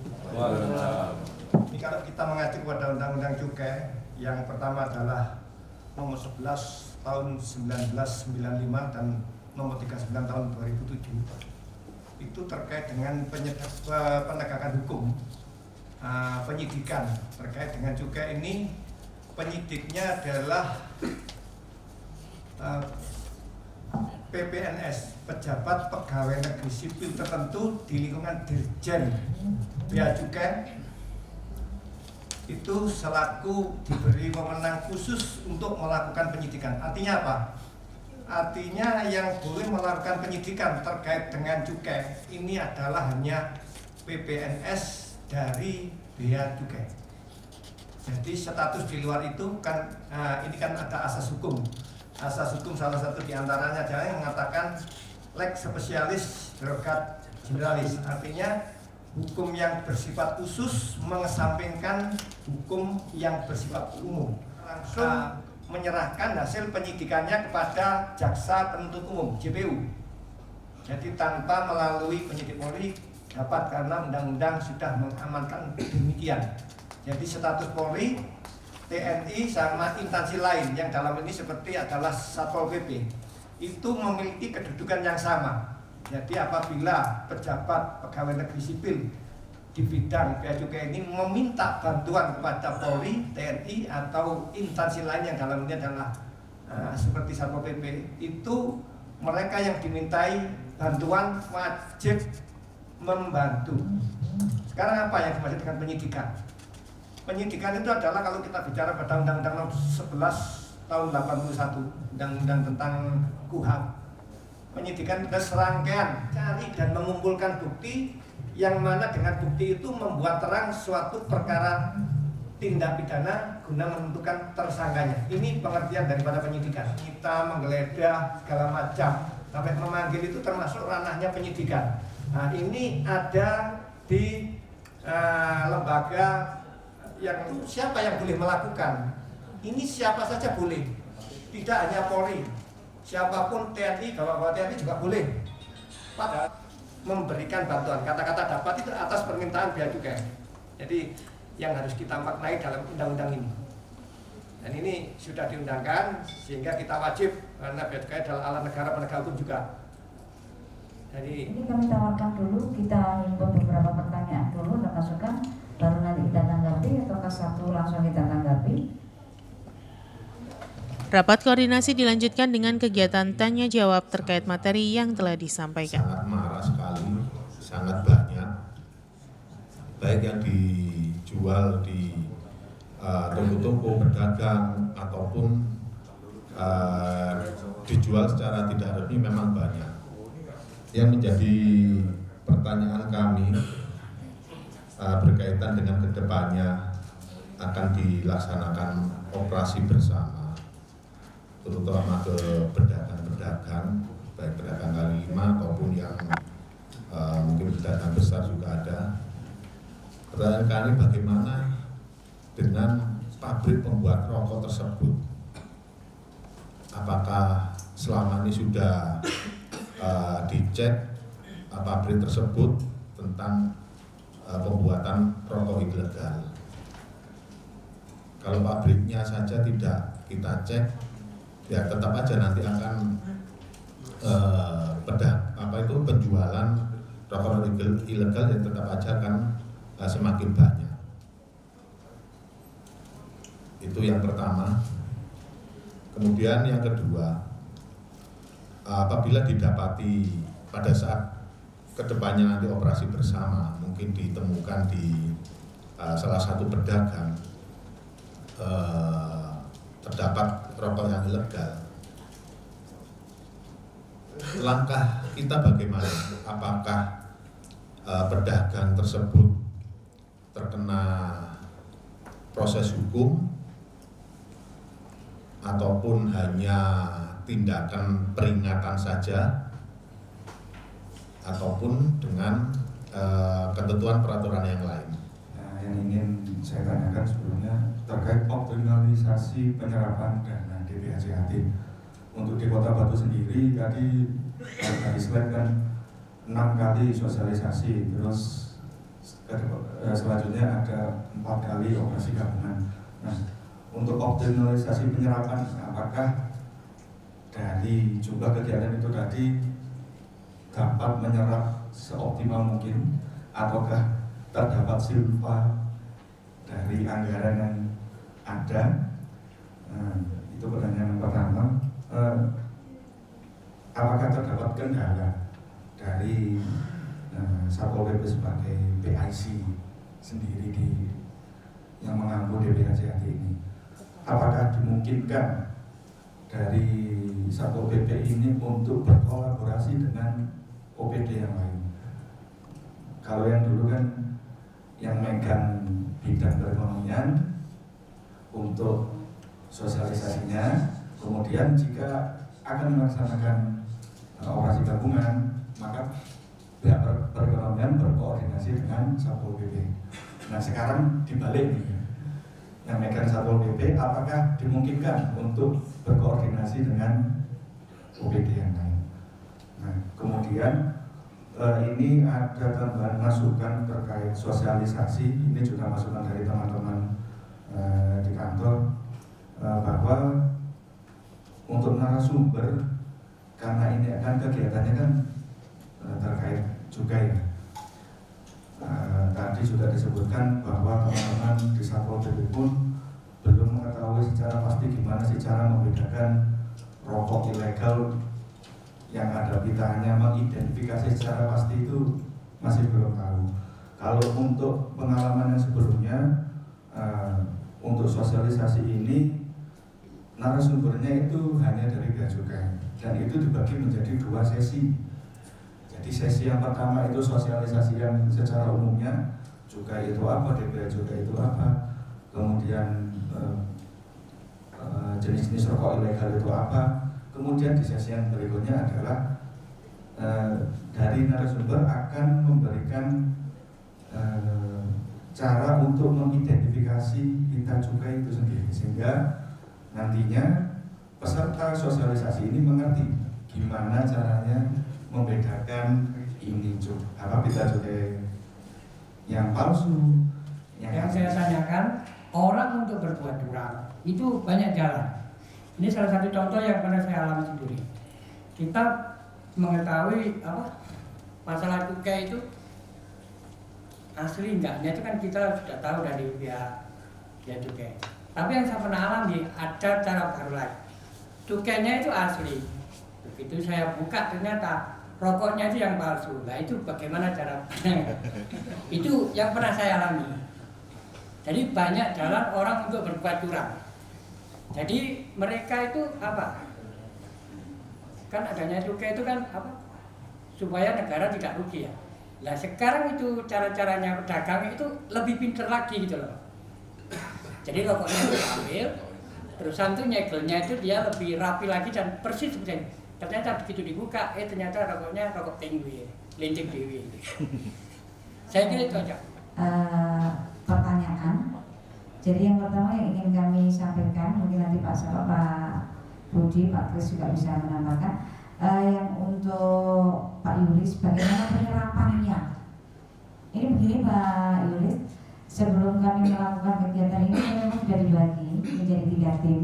Ini kalau kita mengacu pada Undang-Undang Cukai, yang pertama adalah nomor 11 tahun 1995 dan nomor 39 tahun 2007 itu terkait dengan penegakan hukum, penyidikan terkait dengan cukai ini. Penyidiknya adalah PPNS, pejabat pegawai negeri sipil tertentu di lingkungan Dirjen Bea Cukai, itu selaku diberi wewenang khusus untuk melakukan penyidikan. Artinya apa? Artinya yang boleh melakukan penyidikan terkait dengan cukai ini adalah hanya PPNS dari Bea Cukai. Jadi status di luar itu kan ini kan ada asas hukum. Asas hukum salah satu diantaranya adalah yang mengatakan lex spesialis derogat generalis. Artinya hukum yang bersifat khusus mengesampingkan hukum yang bersifat umum. Langsung menyerahkan hasil penyidikannya kepada jaksa penuntut umum JPU. Jadi tanpa melalui penyidik Polri dapat, karena undang-undang sudah mengamankan demikian. Jadi status Polri, TNI sama instansi lain yang dalam ini seperti adalah Satpol PP itu memiliki kedudukan yang sama. Jadi apabila pejabat pegawai negeri sipil di bidang bea cukai ini meminta bantuan kepada Polri, TNI atau instansi lain yang dalam ini adalah seperti Satpol PP, itu mereka yang dimintai bantuan wajib membantu. Sekarang apa yang dimaksud dengan penyidikan? Penyidikan itu adalah kalau kita bicara pada Undang-Undang Nomor 11 tahun 81, Undang-Undang tentang KUHP. Penyidikan adalah serangkaian cari dan mengumpulkan bukti yang mana dengan bukti itu membuat terang suatu perkara tindak pidana guna menentukan tersangkanya. Ini pengertian daripada penyidikan. Kita menggeledah segala macam sampai memanggil itu termasuk ranahnya penyidikan. Nah, ini ada di lembaga yang siapa yang boleh melakukan. Ini siapa saja boleh, tidak hanya Polri, siapapun TNI, bapak-bapak TNI juga boleh pada memberikan bantuan. Kata-kata dapat itu atas permintaan bea cukai. Jadi yang harus kita maknai dalam undang-undang ini. Dan ini sudah diundangkan sehingga kita wajib, karena bea cukai adalah alat negara penegak hukum juga. Jadi ini kami tawarkan dulu, kita himpun beberapa pertanyaan dulu dan masukan, baru nanti kita tanggapi, ataukah satu langsung kita tanggapi. Rapat koordinasi dilanjutkan dengan kegiatan tanya jawab terkait materi yang telah disampaikan. Sangat marah sekali, sangat banyak, baik yang dijual di toko-toko pedagang ataupun dijual secara tidak resmi memang banyak. Yang menjadi pertanyaan kami berkaitan dengan kedepannya akan dilaksanakan operasi bersama, terutama ke pedagang-pedagang, baik pedagang kaki lima ataupun yang mungkin pedagang besar juga ada. Pertanyaan kami, bagaimana dengan pabrik pembuat rokok tersebut? Apakah selama ini sudah dicek pabrik tersebut tentang pembuatan rokok ilegal? Kalau pabriknya saja tidak kita cek, ya tetap aja nanti akan penjualan rokok ilegal yang tetap aja akan semakin banyak. Itu yang pertama. Kemudian yang kedua, apabila didapati pada saat kedepannya nanti operasi bersama mungkin ditemukan di salah satu pedagang terdapat rokok yang ilegal, langkah kita bagaimana? Apakah pedagang tersebut terkena proses hukum ataupun hanya tindakan peringatan saja, ataupun dengan ketentuan peraturan yang lain? Nah, yang ingin saya tanyakan sebelumnya terkait optimalisasi penyerapan dana DBH Jatim. Untuk di Kota Batu sendiri tadi dari slide kan 6 kali sosialisasi, terus selanjutnya ada 4 kali operasi gabungan. Nah, untuk optimalisasi penyerapan, apakah dari jumlah kegiatan itu tadi dapat menyerap seoptimal mungkin, ataukah terdapat silpa dari anggaran yang ada? Itu pertanyaan yang pertama. Apakah terdapat kendala dari Satpol PP sebagai PIC sendiri yang mengampu DPHJAT ini? Apakah dimungkinkan dari Satpol PP ini untuk berkolaborasi dengan OPD yang lain? Kalau yang dulu kan yang megang bidang perekonomian untuk sosialisasinya, kemudian jika akan melaksanakan operasi gabungan, maka pihak perekonomian berkoordinasi dengan Satpol PP. Nah sekarang dibalik nih, yang megang Satpol PP apakah dimungkinkan untuk berkoordinasi dengan OPD yang lain? Nah kemudian ini ada tambahan masukan terkait sosialisasi. Ini juga masukan dari teman-teman di kantor, bahwa untuk narasumber, karena ini kan kegiatannya kan terkait juga ya. Tadi sudah disebutkan bahwa teman-teman di Satpol PP pun belum mengetahui secara pasti gimana sih cara membedakan rokok ilegal yang ada pitanya, mengidentifikasi secara pasti itu masih belum tahu. Kalau untuk pengalaman yang sebelumnya, untuk sosialisasi ini narasumbernya itu hanya dari Bea Cukai, dan itu dibagi menjadi 2 sesi. Jadi sesi yang pertama itu sosialisasi yang secara umumnya, cukai itu apa, DPH cukai itu apa, kemudian jenis-jenis rokok ilegal itu apa. Kemudian di sesi yang berikutnya adalah dari narasumber akan memberikan cara untuk mengidentifikasi pita cukai itu sendiri, sehingga nantinya peserta sosialisasi ini mengerti gimana caranya membedakan ini apa pita cukai yang palsu. Yang saya tanyakan, orang untuk berbuat curang itu banyak jalan. Ini salah satu contoh yang pernah saya alami sendiri. Kita mengetahui masalah cukai itu asli enggaknya itu kan kita sudah tahu dari pihak cukai. Tapi yang saya pernah alami ada cara baru lagi. Cukainya itu asli. Begitu saya buka ternyata rokoknya itu yang palsu. Nah itu bagaimana cara? Itu yang pernah saya alami. Jadi banyak jalan orang untuk berbuat curang. Jadi mereka itu apa? Kan adanya cukai itu kan apa? Supaya negara tidak rugi ya. Nah sekarang itu cara-caranya pedagang itu lebih pintar lagi gitu loh. Jadi rokoknya itu ambil, terusan tuh nyegelnya itu dia lebih rapi lagi dan persis seperti ini. Ternyata begitu dibuka, ternyata rokoknya rokok tinggi, lincing dewi. Saya kira itu aja. Pertanyaan. Jadi yang pertama yang ingin kami sampaikan, mungkin nanti Pak Sarok, Pak Budi, Pak Kris juga bisa menambahkan. Yang untuk Pak Yulis, bagaimana penyerapannya? Ini begini Pak Yulis, sebelum kami melakukan kegiatan ini memang sudah dibagi menjadi 3 tim.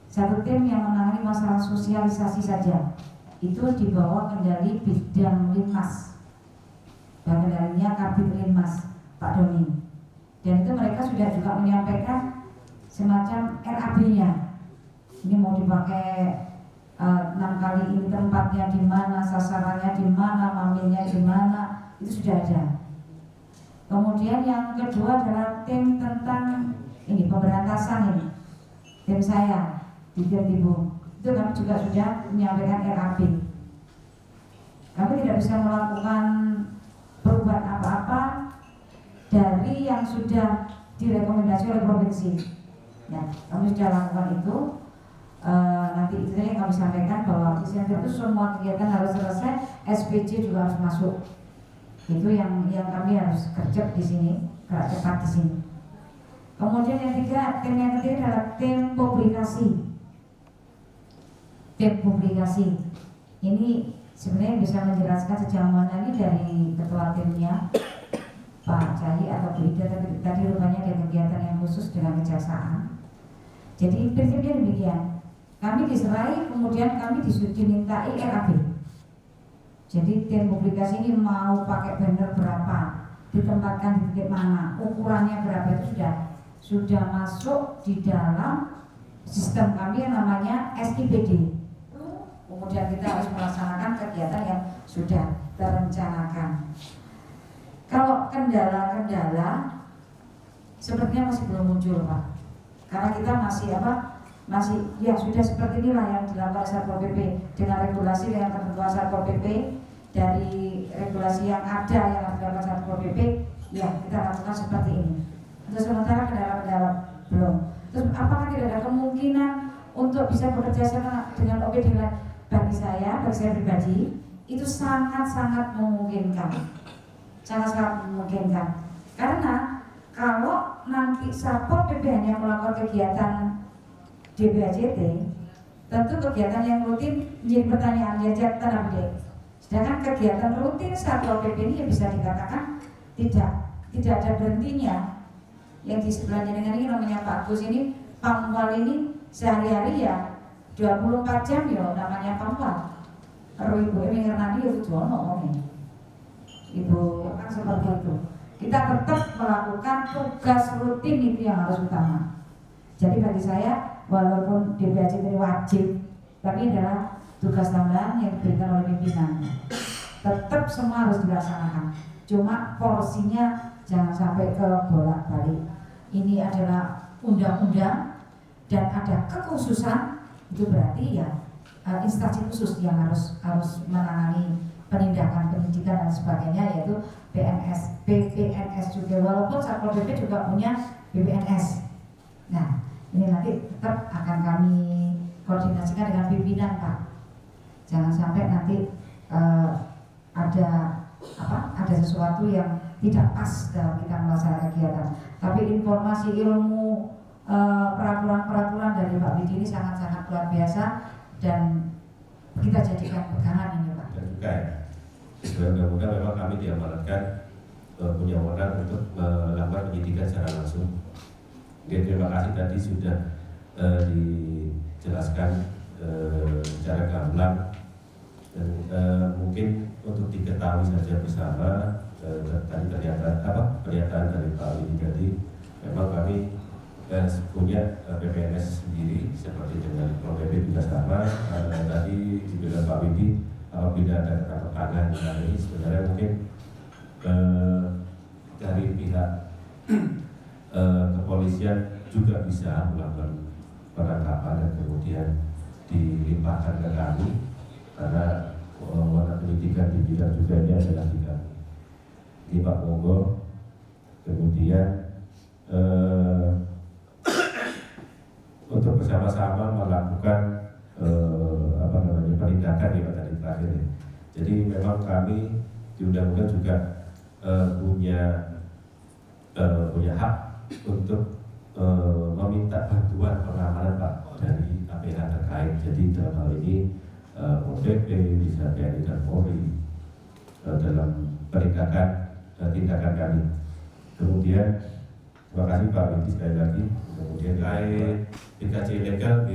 1 tim yang menangani masalah sosialisasi saja, itu di bawah kendali bidang Linmas, dan kendalinya Kabid Linmas Pak Doni. Dan itu mereka sudah juga menyampaikan semacam RAB-nya. Ini mau dipakai 6 kali ini tempatnya di mana, sasarannya di mana, mamilnya di mana, itu sudah ada. Kemudian yang kedua adalah tim tentang ini pemberantasan ini, tim saya di Tirtibu. Itu kami juga sudah menyampaikan RAB. Kami tidak bisa melakukan perubahan apa-apa dari yang sudah direkomendasi oleh provinsi. Ya, kami sudah lakukan itu. Nanti itu yang kami sampaikan bahwa Desember itu semua kegiatan harus selesai, SPJ juga harus masuk. Itu yang kami harus kerja di sini, gerak cepat di sini. Kemudian tim yang ketiga adalah tim publikasi. Tim publikasi ini sebenarnya bisa menjelaskan sejauh mana ini dari ketua timnya Pak Cahyi atau Bu Ida, tapi tadi rupanya ada kegiatan yang khusus dengan kejaksaan. Jadi prinsipnya demikian. Kami diserai, kemudian kami dimintai RAB. Jadi tim publikasi ini mau pakai banner berapa, ditempatkan di titik mana, ukurannya berapa, itu sudah masuk di dalam sistem kami yang namanya SIPD. Kemudian kita harus melaksanakan kegiatan yang sudah terencanakan. Kalau kendala-kendala sepertinya masih belum muncul, Pak. Karena kita masih ya sudah seperti inilah yang dilakukan Satpol PP dengan regulasi dengan ketentuan Satpol PP, dari regulasi yang ada yang dilakukan Satpol PP, ya kita lakukan seperti ini. Untuk sementara kendala-kendala belum. Terus apakah tidak ada kemungkinan untuk bisa bekerja sama dengan OPD lain? Bagi saya pribadi itu sangat-sangat memungkinkan, sangat-sangat memungkinkan. Karena kalau nanti Satpol PP hanya melakukan kegiatan DBAJT, tentu kegiatan yang rutin menjadi pertanyaan ya tanda petik. Sedangkan kegiatan rutin Satpol PP ini bisa dikatakan tidak ada berhentinya. Yang di sebelahnya dengan ini namanya Pak Gus ini, Pamwal ini sehari-hari ya 24 jam ya namanya Pamwal. Karo Ibu Emi Hernandi itu jono Ibu kan seperti itu. Kita tetap melakukan tugas rutin itu yang harus utama. Jadi bagi saya walaupun DBAJT ini wajib, tapi adalah tugas tambahan yang diberikan oleh pimpinan. Tetap semua harus dilaksanakan. Cuma porsinya jangan sampai ke bolak-balik. Ini adalah undang-undang dan ada kekhususan, itu berarti ya instansi khusus yang harus menangani penindakan pendidikan dan sebagainya, yaitu BPNS juga. Walaupun Satpol PP juga punya BPNS. Nah, ini nanti tetap akan kami koordinasikan dengan pimpinan, Pak. Jangan sampai nanti ada sesuatu yang tidak pas dalam kita melaksanakan kegiatan. Tapi informasi ilmu peraturan-peraturan dari Pak Widi ini sangat-sangat luar biasa dan kita jadikan pegangan ini, Pak. Dan juga ya, mudah-mudahan memang kami diamanatkan punya wewenang untuk melakukan penyidikan secara langsung. Oke, terima kasih tadi sudah dijelaskan secara gamblang dan mungkin untuk diketahui saja bersama tadi pernyataan dari Pak Widi tadi, memang kami punya PPNS sendiri seperti dengan PP juga sama. Tadi dibilang Pak Widi apabila ada keterangan ini sebenarnya mungkin dari pihak kepolisian juga bisa melakukan penangkapan dan kemudian dilimpahkan ke kami karena warna penyidikan di bidang juga ini adalah di kami. Di Pak Monggo, kemudian untuk bersama-sama melakukan penindakan ya tadi terakhir ya. Jadi memang kami di undang-undang juga punya hak untuk meminta bantuan pengamanan Pak dari APH terkait. Jadi dalam hal ini ODP, bisa TNI dan Polri dalam penindakan tindakan kami. Kemudian terima kasih Pak Widi sekali lagi. Kemudian terkait PKC ilegal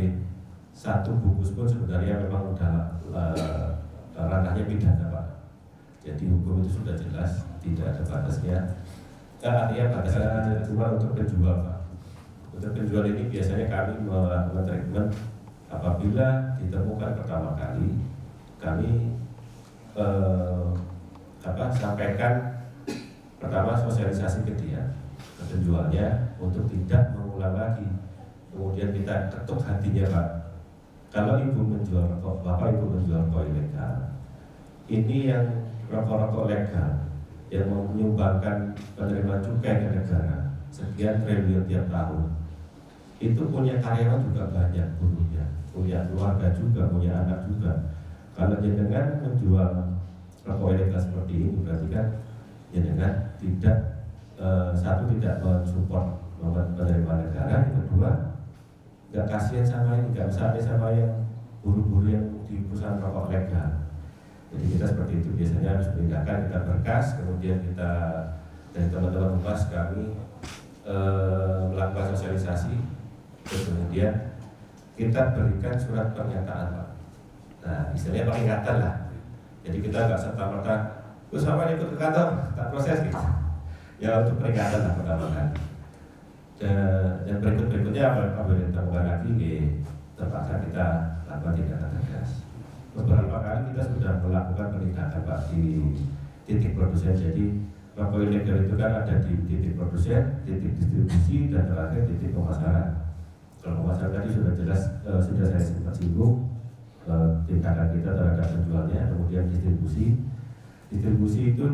satu bungkus pun sebenarnya memang sudah ranahnya pidana Pak. Jadi hukum itu sudah jelas, tidak ada batasnya. Artinya batasnya cuma untuk penjual Pak. Untuk penjual ini biasanya kami melakukan treatment apabila ditemukan pertama kali, kami sampaikan pertama sosialisasi ke dia, ke penjualnya untuk tidak mengulang lagi. Kemudian kita ketuk hatinya Pak. Kalau ibu menjual rokok, bapak ibu menjual rokok ilegal, ini yang rokok-rokok legal yang menyumbangkan penerimaan cukai ke negara sekian triliun tiap tahun. Itu punya karyawan juga banyak, buruhnya, punya keluarga juga, punya anak juga. Kalau jenengan menjual rokok ilegal seperti ini berarti kan jenengan tidak mensupport penerimaan negara, yang kedua nggak kasihan sama ini, nggak sampai sama yang buruh-buruh yang di perusahaan rokok legal. Jadi kita seperti itu biasanya harus membedakan, kita berkas, kemudian kita dari teman-teman humas kami melakukan sosialisasi kemudian kita berikan surat pernyataan, Pak. Nah, istilahnya peringatan lah. Jadi kita nggak serta-merta, terus apa ikut ke kantor, tak proses gitu. Ya untuk peringatan lah pertama kali. Dan berikutnya apabila ditemukan lagi, terpaksa kita lakukan tindakan tegas. Beberapa kali kita sudah melakukan penindakan, Pak, di titik produsen. Jadi rokok ilegal itu kan ada di titik produsen, titik distribusi, dan terakhir titik pemasaran. Kalau pemasaran tadi sudah jelas, sudah saya sempat singgung tindakan kita terhadap penjualnya. Kemudian distribusi itu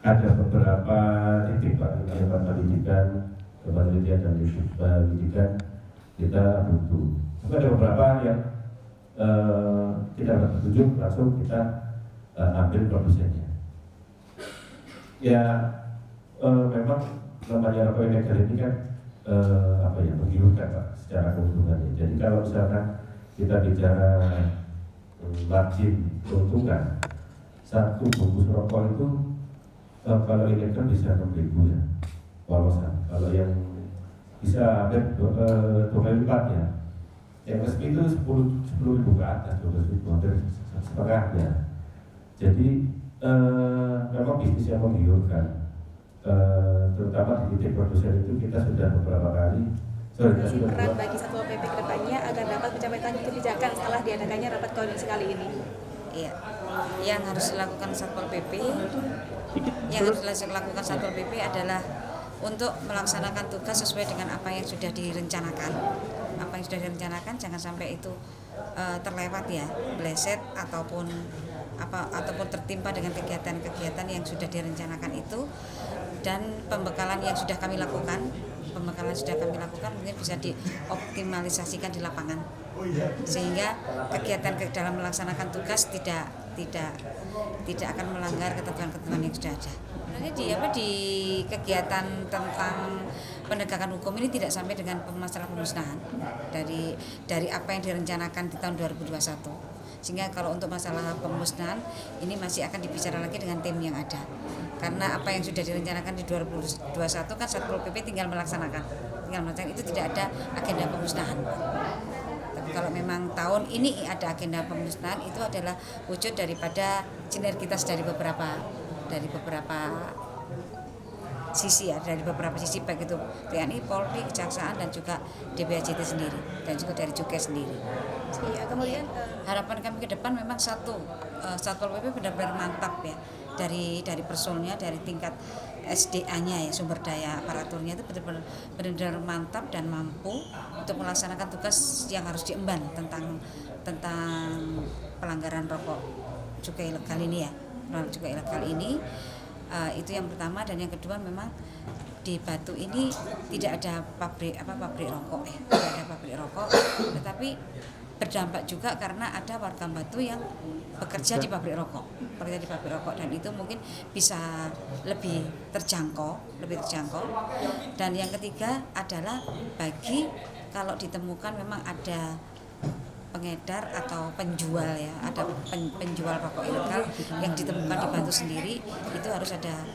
ada beberapa titik, Pak, tempat pendidikan, penelitian dan pendidikan kita butuh. Tapi ada beberapa yang tidak dapat petunjuk, langsung kita ambil produsennya. Ya memang namanya rokok ilegal ini kan menggiurkan, Pak, secara keuntungannya. Jadi kalau misalkan kita bicara margin keuntungan, satu bungkus rokok itu kalau ilegal bisa 6.000 ya, polosan. Kalau yang bisa hampir 2 kali lipatnya. Yang resmi itu 10.000 ke atas, 12.000, hampir setengahnya. Jadi memang bisnis yang menggiurkan, terutama di titik produsen itu kita sudah beberapa kali. Peran bagi Satpol PP ke depannya agar dapat mencapai kebijakan setelah diadakannya rapat koordinasi kali ini. Iya, yang harus dilakukan Satpol PP, adalah untuk melaksanakan tugas sesuai dengan apa yang sudah direncanakan. Apa yang sudah direncanakan jangan sampai itu terlewat ya, meleset ataupun tertimpa dengan kegiatan-kegiatan yang sudah direncanakan itu. Dan pembekalan yang sudah kami lakukan mungkin bisa dioptimalisasikan di lapangan, sehingga kegiatan dalam melaksanakan tugas tidak akan melanggar ketentuan-ketentuan yang sudah ada. Sebenarnya di kegiatan tentang penegakan hukum ini tidak sampai dengan masalah pemusnahan dari apa yang direncanakan di tahun 2021. Sehingga kalau untuk masalah pemusnahan ini masih akan dibicarakan lagi dengan tim yang ada. Karena apa yang sudah direncanakan di 2021 kan Satpol PP tinggal melaksanakan itu, tidak ada agenda pemusnahan. Tapi kalau memang tahun ini ada agenda pemusnahan, itu adalah wujud daripada sinergitas dari beberapa sisi ya, dari beberapa sisi, baik itu TNI, Polri, Kejaksaan, dan juga DBAJT sendiri, dan juga dari Cukai sendiri. Iya, kemudian harapan kami ke depan memang Satpol PP benar-benar mantap ya, dari personilnya, dari tingkat SDA-nya ya, sumber daya aparaturnya itu benar-benar mantap dan mampu untuk melaksanakan tugas yang harus diemban tentang pelanggaran rokok cukai ilegal ini ya. Cukai ilegal ini itu yang pertama. Dan yang kedua, memang di Batu ini tidak ada pabrik rokok ya, tidak ada pabrik rokok, tetapi berdampak juga karena ada warga Batu yang bekerja di pabrik rokok, dan itu mungkin bisa lebih terjangkau. Dan yang ketiga adalah bagi kalau ditemukan memang ada pengedar atau penjual ya, ada penjual rokok ilegal yang ditemukan di Batu sendiri, itu harus ada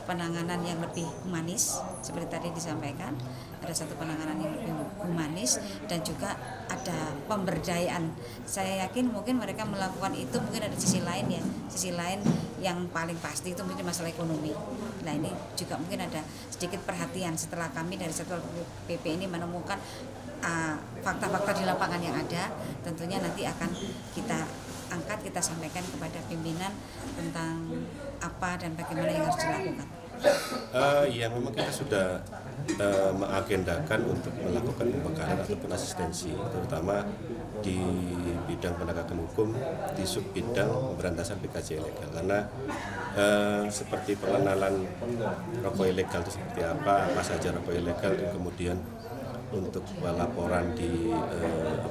penanganan yang lebih humanis, seperti tadi disampaikan, ada satu penanganan yang lebih humanis, dan juga ada pemberdayaan. Saya yakin mungkin mereka melakukan itu, mungkin ada sisi lain yang paling pasti itu mungkin masalah ekonomi. Nah, ini juga mungkin ada sedikit perhatian setelah kami dari Satpol PP ini menemukan fakta-fakta di lapangan yang ada. Tentunya nanti akan kita angkat, kita sampaikan kepada pimpinan tentang apa dan bagaimana yang harus dilakukan. Ya, memang kita sudah mengagendakan untuk melakukan pembekalan ataupun asistensi, terutama di bidang penegakan hukum di sub bidang pemberantasan PKJ ilegal, karena seperti pengenalan rokok ilegal itu seperti apa saja rokok ilegal, dan kemudian untuk laporan di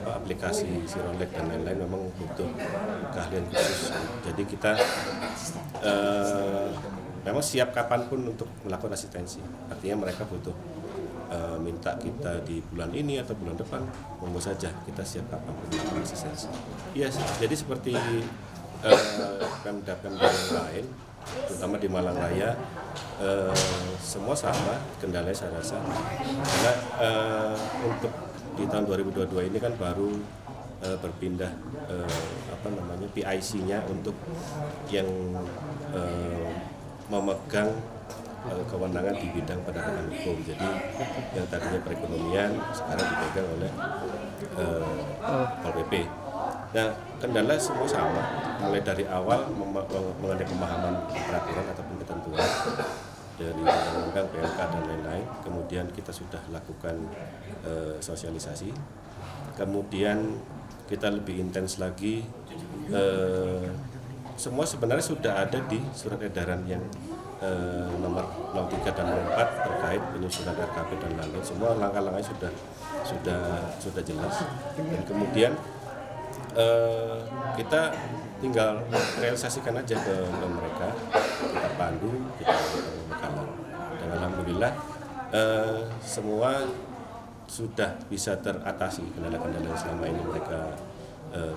aplikasi Sirolek dan lain-lain memang butuh keahlian khusus. Jadi kita memang siap kapanpun untuk melakukan asistensi. Artinya mereka butuh minta kita di bulan ini atau bulan depan, monggo saja, kita siap kapanpun melakukan asistensi. Iya, jadi seperti pemda yang lain, terutama di Malang Raya semua sama kendalanya saya rasa. Karena untuk di tahun 2022 ini kan baru berpindah PIC-nya untuk yang memegang kewenangan di bidang penegakan hukum. Jadi yang tadinya perekonomian sekarang dipegang oleh Pol PP. Nah, kendala semua sama, mulai dari awal mengenai pemahaman peraturan ataupun ketentuan dari undang-undang PMK dan lain-lain. Kemudian kita sudah lakukan sosialisasi. Kemudian kita lebih intens lagi. Semua sebenarnya sudah ada di surat edaran yang nomor 03 dan 04 terkait penyusunan RKP dan lain-lain. Semua langkah-langkahnya sudah jelas. Dan kemudian kita tinggal realisasikan aja ke mereka, kita pandu, kita bekalan. Dan alhamdulillah semua sudah bisa teratasi kendala-kendala yang selama ini mereka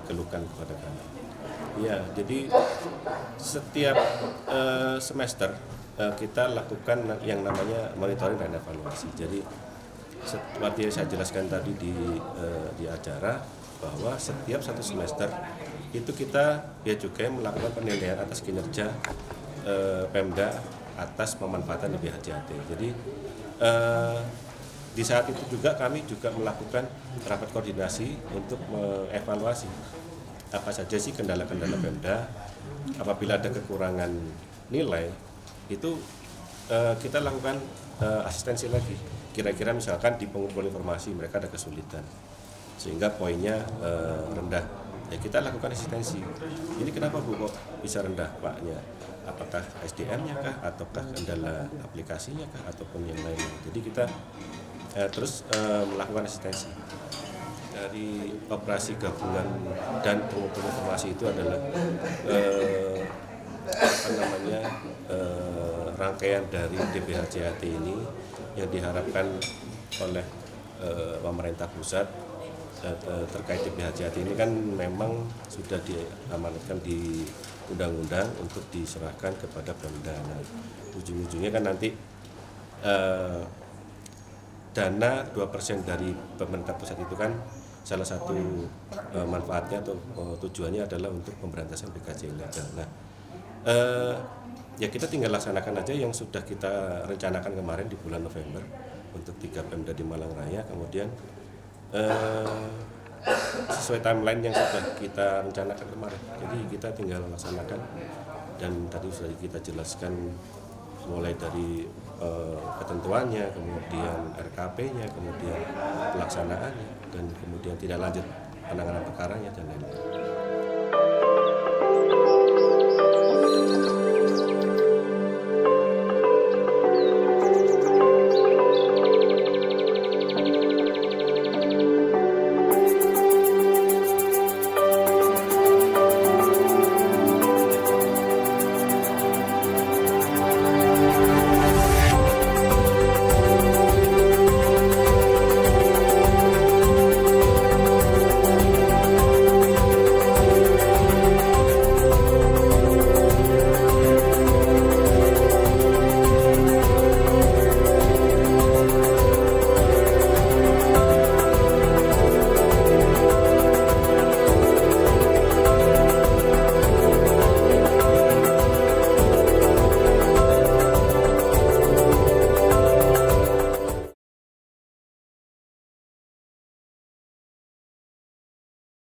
keluhkan kepada kami. Ya, jadi setiap semester kita lakukan yang namanya monitoring dan evaluasi. Jadi seperti yang saya jelaskan tadi di acara, bahwa setiap satu semester itu kita Bea Cukai melakukan penilaian atas kinerja Pemda atas pemanfaatan di BHJAT. Jadi di saat itu juga kami juga melakukan rapat koordinasi untuk mengevaluasi apa saja sih kendala-kendala Pemda. Apabila ada kekurangan nilai itu kita lakukan asistensi lagi. Kira-kira misalkan di pengumpulan informasi mereka ada kesulitan sehingga poinnya rendah, ya kita lakukan asistensi. Ini kenapa Bu kok bisa rendah Paknya? Apakah SDM-nya kah, ataukah kendala aplikasinya kah, ataupun yang lain? Jadi kita terus melakukan asistensi. Dari operasi gabungan dan pengumpulan informasi itu adalah rangkaian dari DBHJAT ini yang diharapkan oleh pemerintah pusat terkait DBHJAT ini kan memang sudah diamanatkan di undang-undang untuk diserahkan kepada Pemda. Nah, ujung-ujungnya kan nanti dana 2% dari pemerintah pusat itu kan salah satu manfaatnya atau tujuannya adalah untuk pemberantasan PKJ ilegal. Nah, ya kita tinggal laksanakan aja yang sudah kita rencanakan kemarin di bulan November untuk 3 Pemda di Malang Raya. Kemudian sesuai timeline yang sudah kita rencanakan kemarin. Jadi kita tinggal laksanakan dan tadi sudah kita jelaskan mulai dari ketentuannya, kemudian RKP-nya, kemudian pelaksanaannya, dan kemudian tidak lanjut penanganan perkaranya dan lain-lain.